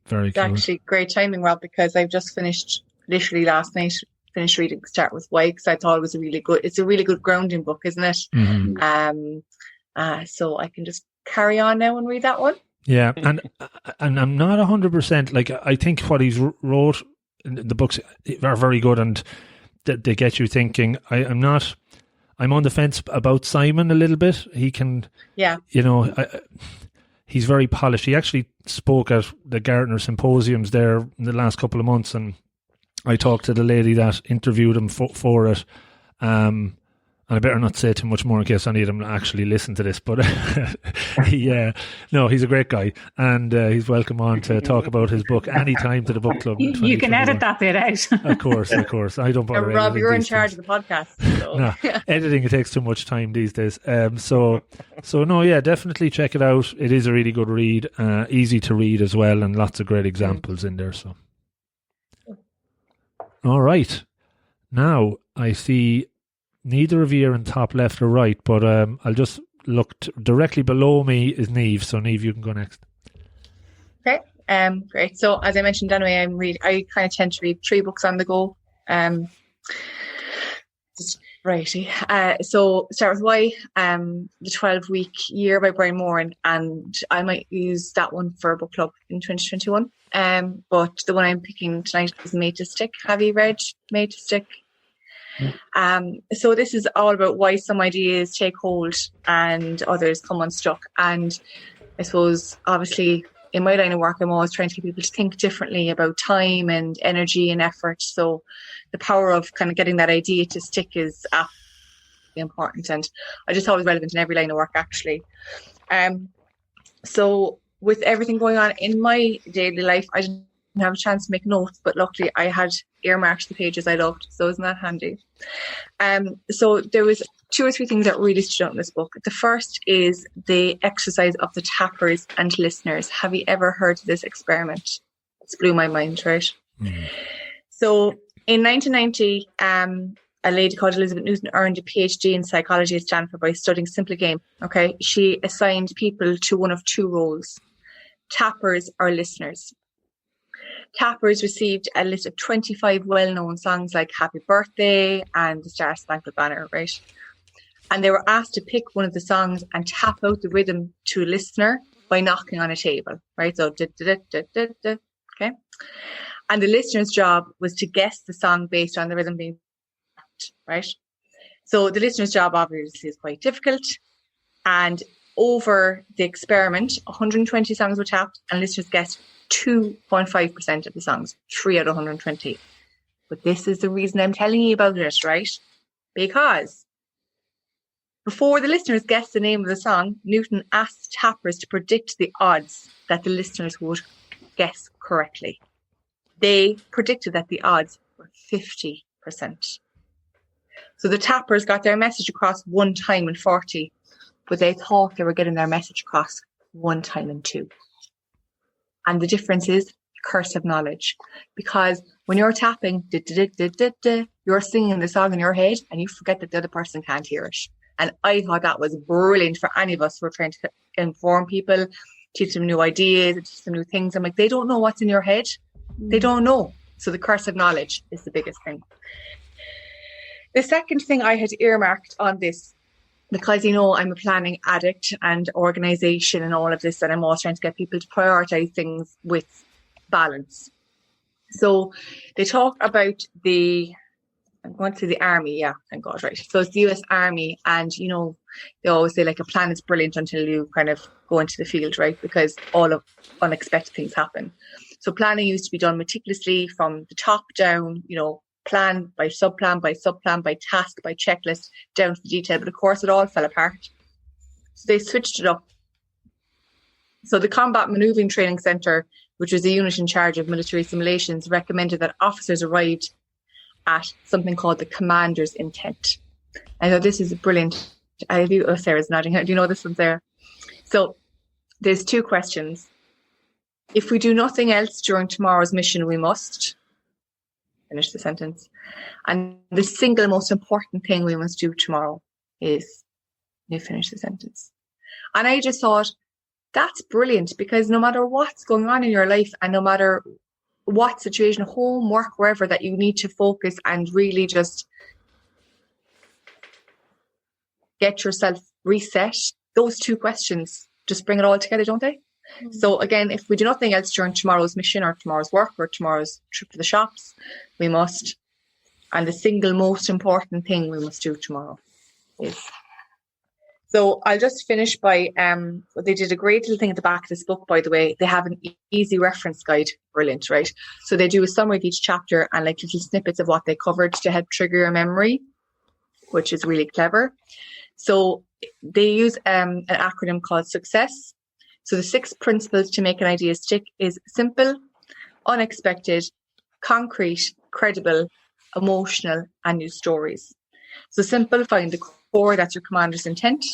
Very cool. Actually, great timing, Rob, because I've just finished, literally last night, reading Start With Why, because I thought it's a really good grounding book, isn't it? Mm-hmm. So I can just carry on now and read that one. Yeah, and I'm not 100%. Like, I think what he's wrote in the books are very good, and they get you thinking. I'm on the fence about Simon a little bit. He can, he's very polished. He actually spoke at the Gartner symposiums there in the last couple of months, and I talked to the lady that interviewed him for it. And I better not say too much more in case any of them actually listen to this. But he's a great guy, and he's welcome on to talk about his book anytime to the book club. You can edit that bit out. Of course. I don't bother. Rob, you're in charge of the podcast. So. No, editing, it takes too much time these days. So definitely check it out. It is a really good read, easy to read as well, and lots of great examples in there. So, all right, now I see. Neither of you are in top left or right, but I'll just look directly below me is Niamh. So Niamh, you can go next. Okay, great. So as I mentioned anyway, I kind of tend to read 3 books on the go. Just righty. So start with Why, the 12-week year by Brian Moore, and I might use that one for a book club in 2021. But the one I'm picking tonight is Made to Stick. Have you read Made to Stick? So this is all about why some ideas take hold and others come unstuck. And I suppose, obviously, in my line of work, I'm always trying to get people to think differently about time and energy and effort. So the power of kind of getting that idea to stick is absolutely important. And I just thought it was relevant in every line of work, actually. So with everything going on in my daily life, I didn't have a chance to make notes, but luckily I had earmarked the pages I loved, so isn't that handy? So there was 2 or 3 things that really stood out in this book. The first is the exercise of the tappers and listeners. Have you ever heard of this experiment? It's blew my mind, right? Mm-hmm. So in 1990, a lady called Elizabeth Newton earned a PhD in psychology at Stanford by studying simple game. Okay, she assigned people to one of 2 roles: tappers or listeners. Tappers received a list of 25 well-known songs like Happy Birthday and The Star Spangled Banner, right? And they were asked to pick one of the songs and tap out the rhythm to a listener by knocking on a table, right? So, okay? And the listener's job was to guess the song based on the rhythm being tapped, right? So the listener's job obviously is quite difficult. And over the experiment, 120 songs were tapped and listeners guessed 2.5% of the songs, 3 out of 120. But this is the reason I'm telling you about it, right? Because before the listeners guessed the name of the song, Newton asked tappers to predict the odds that the listeners would guess correctly. They predicted that the odds were 50%. So the tappers got their message across 1 time in 40, but they thought they were getting their message across 1 time in 2. And the difference is curse of knowledge. Because when you're tapping, you're singing the song in your head and you forget that the other person can't hear it. And I thought that was brilliant for any of us who are trying to inform people, teach them new ideas, teach them new things. I'm like, they don't know what's in your head. They don't know. So the curse of knowledge is the biggest thing. The second thing I had earmarked on this, because, you know, I'm a planning addict and organisation and all of this, and I'm always trying to get people to prioritise things with balance. So they talk about I'm going to the army, yeah, thank God, right. So it's the US Army, and, you know, they always say, like, a plan is brilliant until you kind of go into the field, right, because all of unexpected things happen. So planning used to be done meticulously from the top down, you know, plan by subplan, by task, by checklist, down to the detail. But of course, it all fell apart. So they switched it up. So the Combat Manoeuvring Training Centre, which was a unit in charge of military simulations, recommended that officers arrived at something called the commander's intent. I know this is brilliant. Sarah's nodding. Do you know this one, Sarah? So there's 2 questions. If we do nothing else during tomorrow's mission, we must... Finish the sentence. And the single most important thing we must do tomorrow is you finish the sentence. And I just thought, that's brilliant, because no matter what's going on in your life and no matter what situation, home, work, wherever, that you need to focus and really just get yourself reset, those 2 questions just bring it all together, don't they? So again, if we do nothing else during tomorrow's mission or tomorrow's work or tomorrow's trip to the shops, we must, and the single most important thing we must do tomorrow is. So I'll just finish by, they did a great little thing at the back of this book, by the way. They have an easy reference guide. Brilliant, right? So they do a summary of each chapter and like little snippets of what they covered to help trigger your memory, which is really clever. So they use an acronym called SUCCESS. So the 6 principles to make an idea stick is simple, unexpected, concrete, credible, emotional, and new stories. So simple, find the core, that's your commander's intent.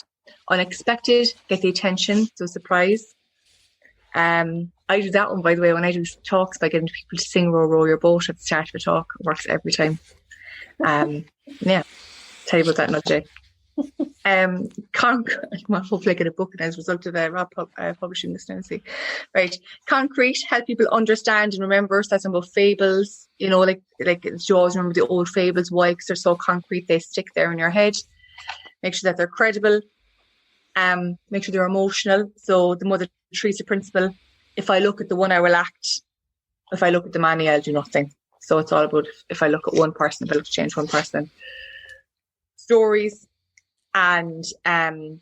Unexpected, get the attention, so surprise. I do that one, by the way, when I do talks by getting people to sing Row, Row Your Boat at the start of a talk. It works every time. Yeah, tell you about that another day. Hopefully I get a book as a result of Rob publishing this now. Right, concrete, help people understand and remember. So that's about fables, you know, like you always remember the old fables. Why? Because they're so concrete, they stick there in your head. Make sure that they're credible. Make sure they're emotional. So the Mother Teresa principle: if I look at the one, I will act. If I look at the many, I'll do nothing. So it's all about if I look at one person, if I look to change one person. Stories. And the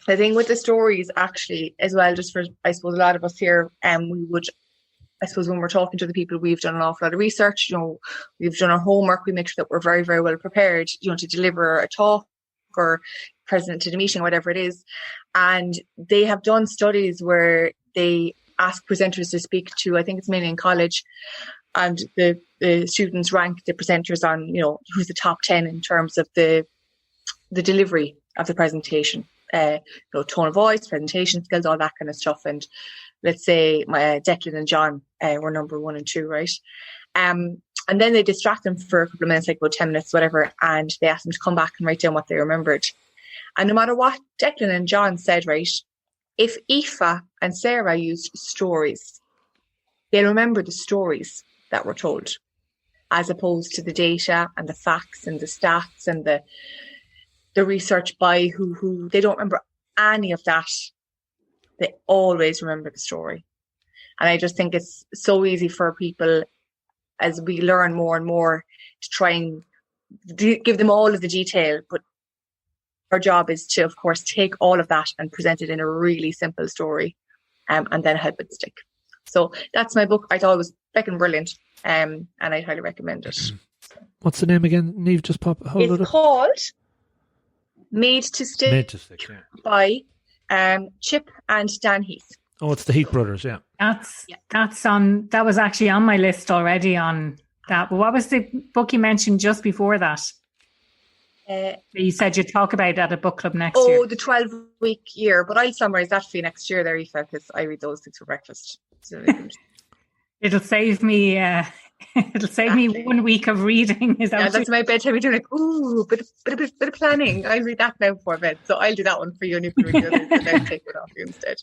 thing with the stories, actually, as well, just for, I suppose, a lot of us here, we would, I suppose, when we're talking to the people, we've done an awful lot of research, you know, we've done our homework, we make sure that we're very, very well prepared, you know, to deliver a talk or present at a meeting, whatever it is. And they have done studies where they ask presenters to speak to, I think it's mainly in college, and the students rank the presenters on, you know, who's the top 10 in terms of the delivery of the presentation, you know, tone of voice, presentation skills, all that kind of stuff. And let's say my Declan and John were number 1 and 2, right? And then they distract them for a couple of minutes, like about 10 minutes, whatever, and they ask them to come back and write down what they remembered. And no matter what Declan and John said, right, if Aoife and Sarah used stories, they'll remember the stories that were told, as opposed to the data and the facts and the stats and the research by who they don't remember any of that. They always remember the story. And I just think it's so easy for people as we learn more and more to try and give them all of the detail. But our job is to, of course, take all of that and present it in a really simple story, and then help it stick. So that's my book. I thought it was fucking brilliant, and I highly recommend it. What's the name again? Neve, just hold it up. It's called Made to Stick, yeah. By Chip and Dan Heath. Oh, it's the Heath brothers, yeah. That was actually on my list already on that. But what was the book you mentioned just before that? You said you'd talk about at a book club next year. Oh, the 12-week year. But I'll summarise that for you next year there, Aoife, because I read those things for breakfast. So it'll save me... It'll save me 1 week of reading. Is that yeah, that's my bedtime routine. Like, ooh, bit of planning. I read that now before bed, so I'll do that one for you, and you can read the others, and then take it off you instead.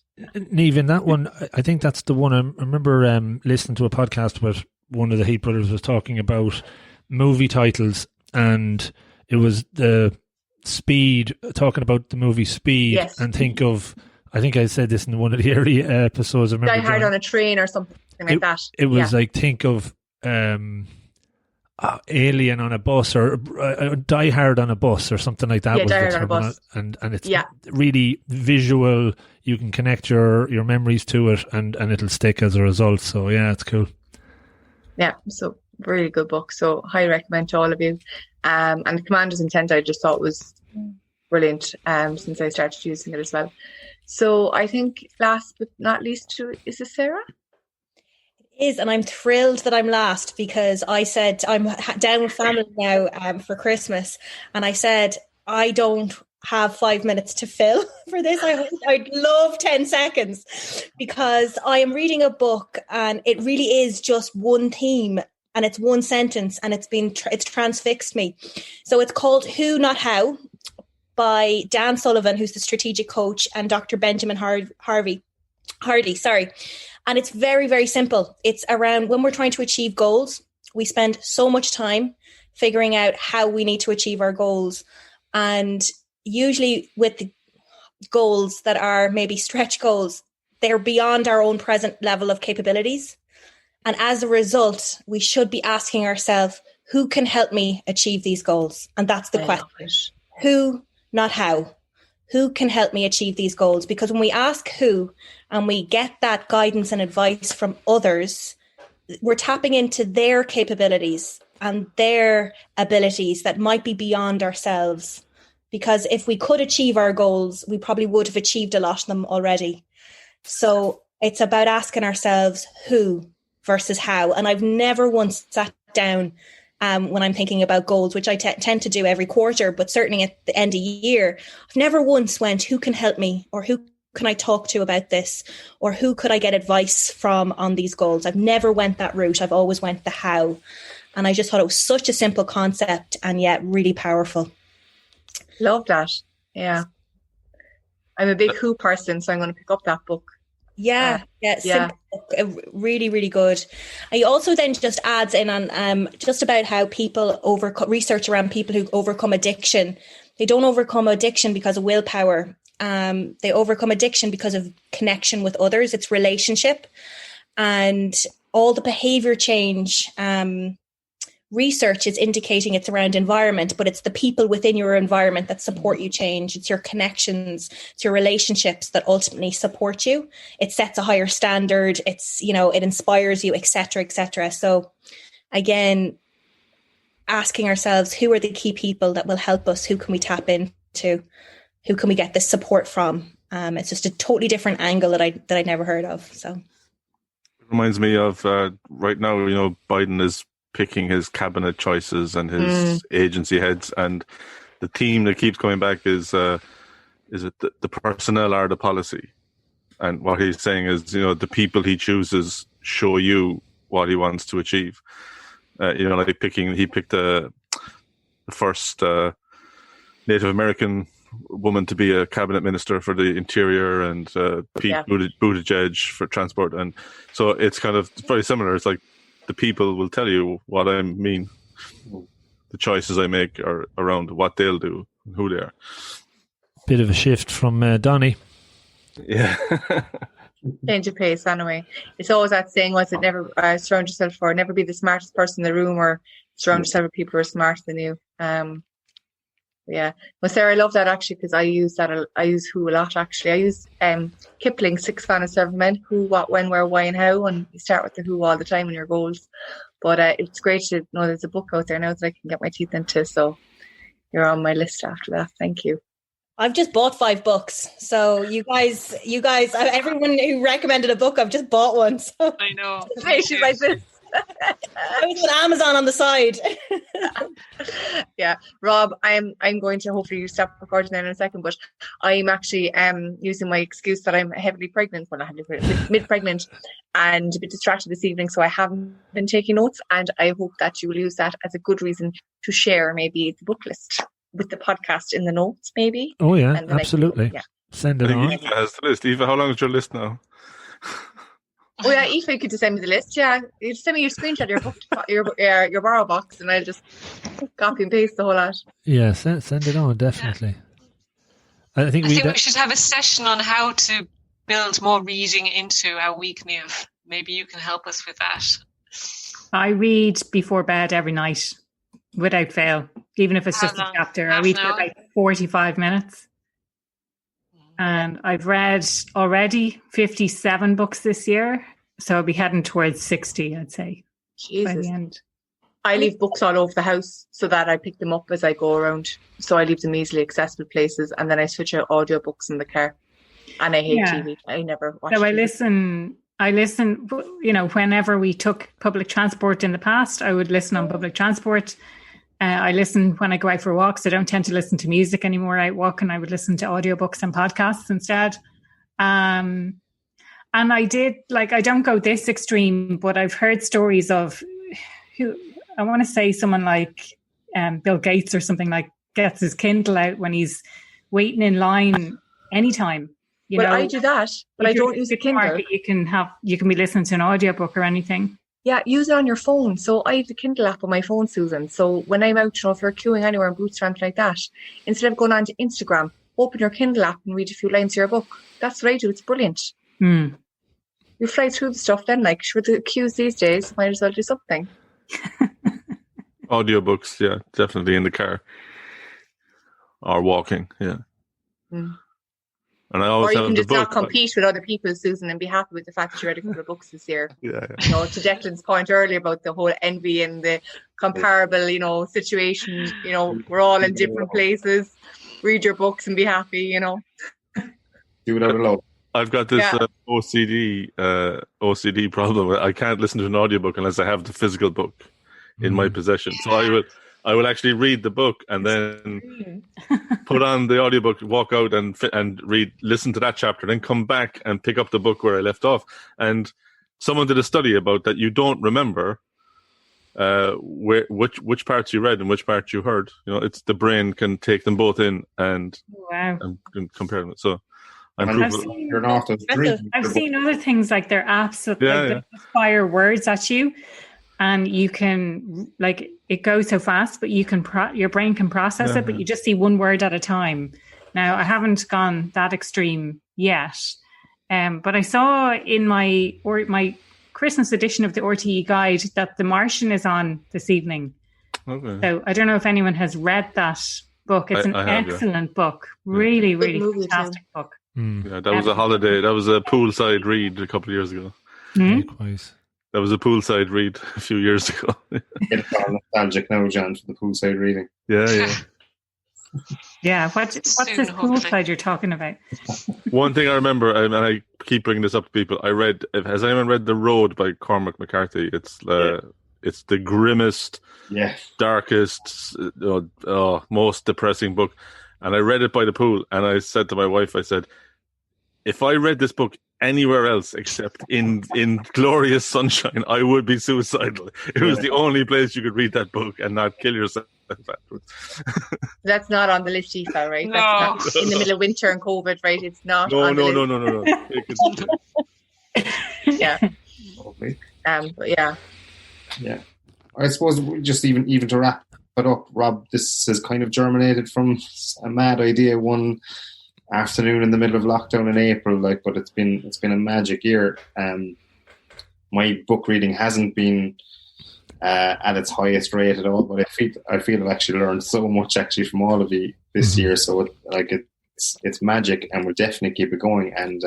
Neve, in that one, I think that's the one. I remember listening to a podcast where one of the Heath brothers was talking about movie titles, and it was the Speed, talking about the movie Speed, yes. And think of. I think I said this in one of the early episodes. I remember Die Hard on a Train or something like that. It was like, think of. Alien on a bus, or Die Hard on a bus, or something like that. Yeah, Die Hard on a bus. And it's really visual. You can connect your memories to it, and it'll stick as a result. So yeah, it's cool. Yeah, so really good book. So highly recommend to all of you. And the Commander's Intent, I just thought was brilliant. Since I started using it as well. So I think last but not least, is this Sarah? Is, and I'm thrilled that I'm last, because I said I'm down with family now for Christmas, and I said I don't have 5 minutes to fill for this. I'd love 10 seconds, because I am reading a book and it really is just one theme and it's one sentence, and it's transfixed me. So it's called Who Not How by Dan Sullivan, who's the strategic coach, and Dr. Benjamin Hardy. And it's very, very simple. It's around when we're trying to achieve goals, we spend so much time figuring out how we need to achieve our goals. And usually with the goals that are maybe stretch goals, they're beyond our own present level of capabilities. And as a result, we should be asking ourselves, who can help me achieve these goals? And that's the question. Who, not how. Who can help me achieve these goals? Because when we ask who and we get that guidance and advice from others, we're tapping into their capabilities and their abilities that might be beyond ourselves. Because if we could achieve our goals, we probably would have achieved a lot of them already. So it's about asking ourselves who versus how. And I've never once sat down when I'm thinking about goals, which I tend to do every quarter, but certainly at the end of year, I've never once went, who can help me, or who can I talk to about this, or who could I get advice from on these goals? I've never went that route. I've always went the how. And I just thought it was such a simple concept and yet really powerful. Love that. Yeah. I'm a big who person, so I'm going to pick up that book. Yeah. Simple book, really, really good. I also then just adds in on just about how people research around people who overcome addiction. They don't overcome addiction because of willpower. They overcome addiction because of connection with others. It's relationship, and all the behavior change research is indicating it's around environment, but it's the people within your environment that support you change. It's your connections, it's your relationships that ultimately support you. It sets a higher standard. It's, it inspires you, etc., etc. So again, asking ourselves, who are the key people that will help us? Who can we tap into? Who can we get this support from? It's just a totally different angle that I never heard of. So it reminds me of right now, Biden is picking his cabinet choices and his agency heads, and the theme that keeps coming back is it the personnel are the policy? And what he's saying is, the people he chooses show you what he wants to achieve. Like he picked the first Native American woman to be a cabinet minister for the interior, and Pete Buttigieg for transport. And so it's kind of very similar. It's like the people will tell you what I mean. The choices I make are around what they'll do, and who they are. Bit of a shift from Donnie. Yeah. Change of pace, anyway. It's always that saying, was it never surround yourself, or never be the smartest person in the room, or surround yourself with people who are smarter than you. Yeah. Well, Sarah, I love that actually, because I use who a lot actually. I use Kipling's 6 Fan and 7 Men, who, what, when, where, why and how, and you start with the who all the time in your goals. But it's great to know there's a book out there now that I can get my teeth into, so you're on my list after that. Thank you. I've just bought 5 books. So you guys, everyone who recommended a book, I've just bought one. So. I know. She's like this. I was with Amazon on the side. Yeah, Rob, I'm going to hopefully stop recording there in a second, but I'm actually using my excuse that I'm heavily pregnant, well, not heavily pregnant, mid-pregnant, and a bit distracted this evening, so I haven't been taking notes, and I hope that you will use that as a good reason to share maybe the book list with the podcast in the notes, maybe. Oh yeah, absolutely. Send it on. Eva has the list. Eva, how long is your list now? Oh yeah, Aoife, you could just send me the list. Yeah, you just send me your screenshot of your book, your borrow box, and I'll just copy and paste the whole lot. Yeah, send it on, definitely. Yeah. I think we should have a session on how to build more reading into our week, Niamh. Maybe you can help us with that. I read before bed every night, without fail, even if it's just a chapter. I read for about 45 minutes. And I've read already 57 books this year. So I'll be heading towards 60, I'd say. Jesus. By the end. I leave books all over the house so that I pick them up as I go around. So I leave them easily accessible places, and then I switch out audiobooks in the car. And I hate TV. I never watch TV. I listen, whenever we took public transport in the past, I would listen on public transport. I listen when I go out for walks. I don't tend to listen to music anymore out walking. I would listen to audiobooks and podcasts instead. And I did, I don't go this extreme, but I've heard stories of I want to say someone like Bill Gates or something, like gets his Kindle out when he's waiting in line anytime. I do that, but I don't use the Kindle. You can be listening to an audiobook or anything. Yeah, use it on your phone. So I have the Kindle app on my phone, Susan. So when I'm out, if you're queuing anywhere in Boots or anything like that, instead of going on to Instagram, open your Kindle app and read a few lines of your book. That's what I do. It's brilliant. Mm. You fly through the stuff then, like with the queues these days, might as well do something. Audiobooks, yeah, definitely in the car or walking, yeah. Mm. And I always or you have can the just not book. compete with other people, Susan, and be happy with the fact that you read a couple of books this year. Yeah. You know, to Declan's point earlier about the whole envy and the comparable, you know, situation. You know, we're all in different places. Read your books and be happy. You know, do it out of love. I've got this OCD problem. I can't listen to an audiobook unless I have the physical book in my possession. So I will actually read the book and then put on the audiobook, walk out and listen to that chapter, then come back and pick up the book where I left off. And someone did a study about that. You don't remember which parts you read and which parts you heard. You know, it's the brain can take them both in and compare them. So I've seen other things like they're apps that they fire words at you. And you can, like, it goes so fast, but you can your brain can process it, but you just see one word at a time. Now, I haven't gone that extreme yet, but I saw in my Christmas edition of the RTE guide that The Martian is on this evening. Okay. So I don't know if anyone has read that book. It's an excellent book, really, really fantastic book. Yeah, that was a holiday. That was a poolside read a couple of years ago. Likewise. That was a poolside read a few years ago. Get nostalgic now, John, for the poolside reading. Yeah. Yeah, what's this poolside you're talking about? One thing I remember, and I keep bringing this up to people, has anyone read The Road by Cormac McCarthy? It's the grimmest, darkest, most depressing book. And I read it by the pool, and I said to my wife, I said, if I read this book anywhere else except in glorious sunshine, I would be suicidal. It was the only place you could read that book and not kill yourself afterwards. That's not on the list, Aoife, right? No. That's not in the middle of winter and COVID, right? It's not on the list. No. Yeah. Okay. But yeah. Yeah. I suppose just even to wrap it up, Rob, this has kind of germinated from a mad idea one afternoon in the middle of lockdown in April, but it's been a magic year. My book reading hasn't been at its highest rate at all, but I feel I've actually learned so much actually from all of you this year. So it's magic, and we'll definitely keep it going. And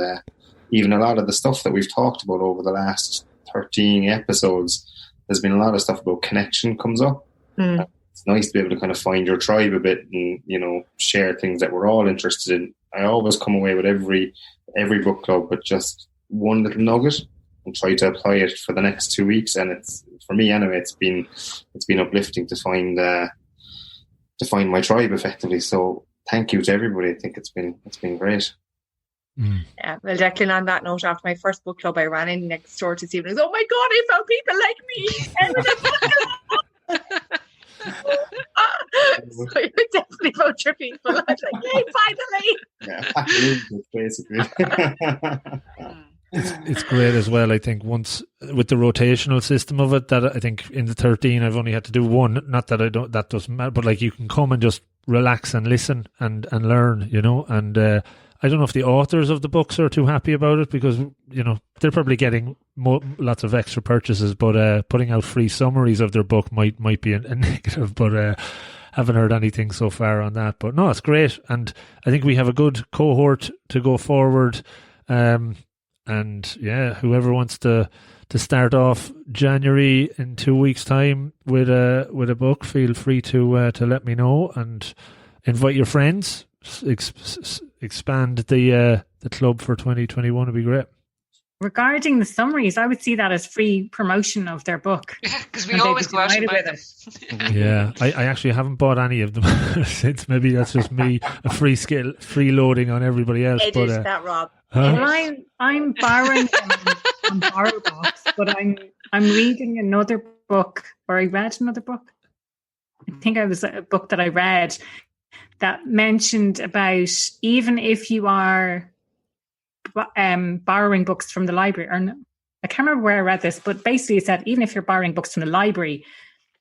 even a lot of the stuff that we've talked about over the last 13 episodes, there's been a lot of stuff about connection comes up. It's nice to be able to kind of find your tribe a bit and, you know, share things that we're all interested in. I always come away with every book club with just one little nugget and try to apply it for the next 2 weeks. And it's, for me anyway, it's been uplifting to find my tribe effectively. So thank you to everybody. I think it's been great. Yeah, well, Declan, on that note, after my first book club, I ran in next door to see it. Oh my God, I found people like me. So you definitely vote your people. I was like, yay, finally! Yeah, basically. It's great as well. I think once with the rotational system of it, that I think in the 13 I've only had to do one. Not that that doesn't matter, but like you can come and just relax and listen and learn, you know. And I don't know if the authors of the books are too happy about it, because, you know, they're probably getting lots of extra purchases, but putting out free summaries of their book might be a negative, but haven't heard anything so far on that. But no, it's great, and I think we have a good cohort to go forward, and yeah, whoever wants to start off January in 2 weeks' time with a book, feel free to let me know and invite your friends. Expand the club for 2021 would be great. Regarding the summaries, I would see that as free promotion of their book. Yeah, because we always go out and buy them. Yeah, I actually haven't bought any of them since. Maybe that's just me, a free loading on everybody else. Edit that, Rob. I'm borrowing them on BorrowBox, but I'm reading another book, or I read another book. I think it was a book that I read that mentioned about, even if you are borrowing books from the library, or no, I can't remember where I read this, but basically it said even if you're borrowing books from the library,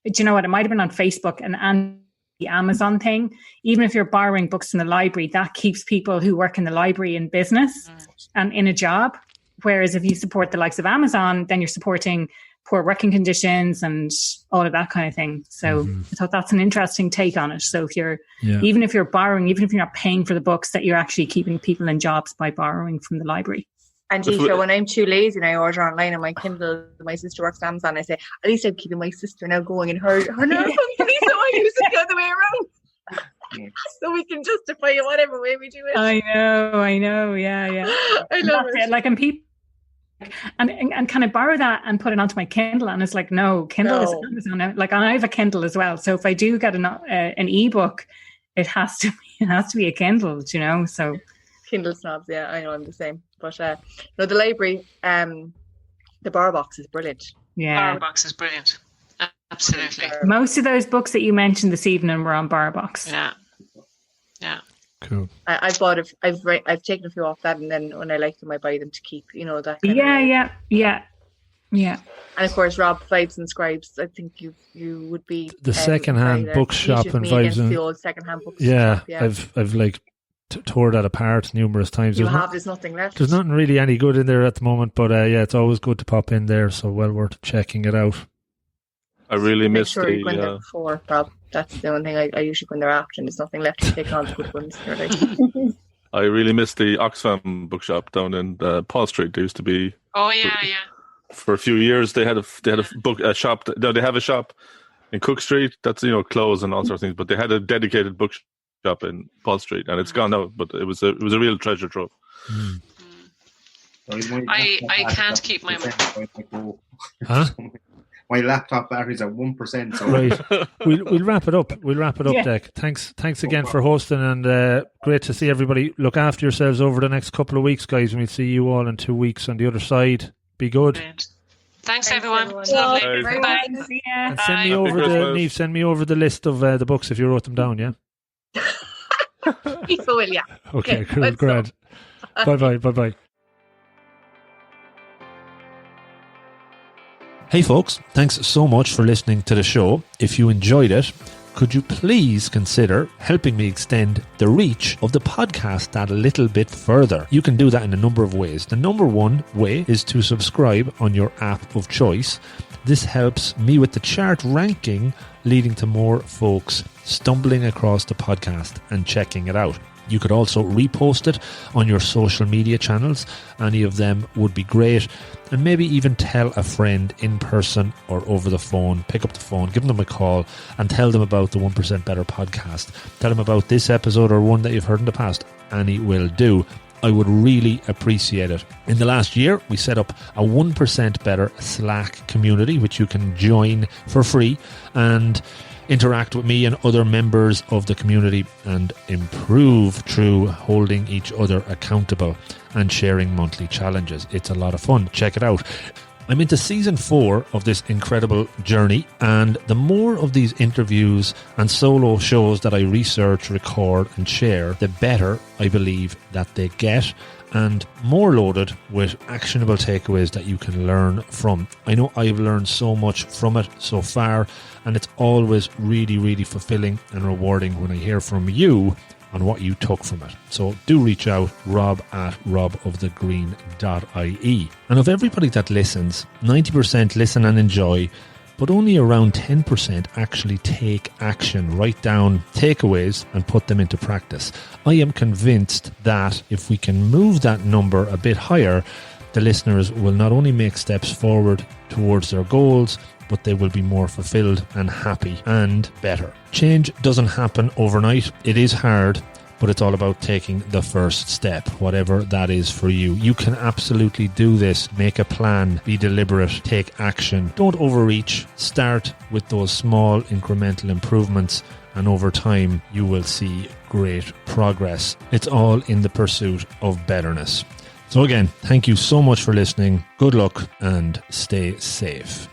do you know what, it might have been on Facebook and the Amazon thing, even if you're borrowing books from the library, that keeps people who work in the library in business and in a job. Whereas if you support the likes of Amazon, then you're supporting poor working conditions and all of that kind of thing. So I thought that's an interesting take on it. So if you're, even if you're borrowing, even if you're not paying for the books, that you're actually keeping people in jobs by borrowing from the library. And Aoife, when I'm too lazy and I order online on my Kindle, my sister works at Amazon, I say, at least I'm keeping my sister now going in her nerve company, so I use it the other way around. So we can justify it whatever way we do it. I know, yeah. I love it. Like, and people, and can I borrow that and put it onto my Kindle? And it's like, no, Kindle is Amazon now. Like, I have a Kindle as well. So if I do get an ebook, it has to be a Kindle, you know. So Kindle snobs, yeah, I know, I'm the same. But no, the library, the bar box is brilliant. Yeah, bar box is brilliant. Absolutely. Most of those books that you mentioned this evening were on bar box. Yeah. Cool. I've bought it. I've taken a few off that, and then when I like them, I buy them to keep. You know that. Yeah. And of course, Rob, Vibes and Scribes. I think you would be the second-hand bookshop and Vibes and the old second-hand bookshop. Yeah, I've like tore that apart numerous times. There's nothing left. There's nothing really any good in there at the moment, but it's always good to pop in there. So well worth checking it out. I really miss sure you go in there before, Rob. That's the only thing I usually go in there after, and there's nothing left to take on the good ones. I really miss the Oxfam bookshop down in Paul Street. There used to be. Oh yeah. For a few years, they had a shop. No, they have a shop in Cook Street. That's clothes and all sorts of things. But they had a dedicated bookshop in Paul Street, and it's gone now. But it was a real treasure trove. I can't keep my. Huh? My laptop battery's at 1%. So. Right, we'll wrap it up. Dec. Thanks again for hosting, and great to see everybody. Look after yourselves over the next couple of weeks, guys. And we'll see you all in 2 weeks on the other side. Be good. Thanks everyone. Lovely. Bye. See ya. And send me over Niamh, send me over the list of the books if you wrote them down. Yeah. Aoife will, yeah. Okay, cool, great. Bye. Hey folks, thanks so much for listening to the show. If you enjoyed it, could you please consider helping me extend the reach of the podcast that a little bit further? You can do that in a number of ways. The number one way is to subscribe on your app of choice. This helps me with the chart ranking, leading to more folks stumbling across the podcast and checking it out. You could also repost it on your social media channels. Any of them would be great. And maybe even tell a friend in person or over the phone. Pick up the phone, give them a call and tell them about the 1% Better podcast. Tell them about this episode or one that you've heard in the past. Any will do. I would really appreciate it. In the last year, we set up a 1% Better Slack community, which you can join for free and interact with me and other members of the community and improve through holding each other accountable and sharing monthly challenges. It's a lot of fun. Check it out. I'm into season 4 of this incredible journey, and the more of these interviews and solo shows that I research, record and share, the better I believe that they get, and more loaded with actionable takeaways that you can learn from. I know I've learned so much from it so far, and it's always really, really fulfilling and rewarding when I hear from you on what you took from it. So do reach out, rob@robofthegreen.ie. And of everybody that listens, 90% listen and enjoy, but only around 10% actually take action, write down takeaways and put them into practice. I am convinced that if we can move that number a bit higher, the listeners will not only make steps forward towards their goals, but they will be more fulfilled and happy and better. Change doesn't happen overnight. It is hard, but it's all about taking the first step, whatever that is for you. You can absolutely do this. Make a plan, be deliberate, take action. Don't overreach. Start with those small incremental improvements, and over time you will see great progress. It's all in the pursuit of betterness. So again, thank you so much for listening. Good luck and stay safe.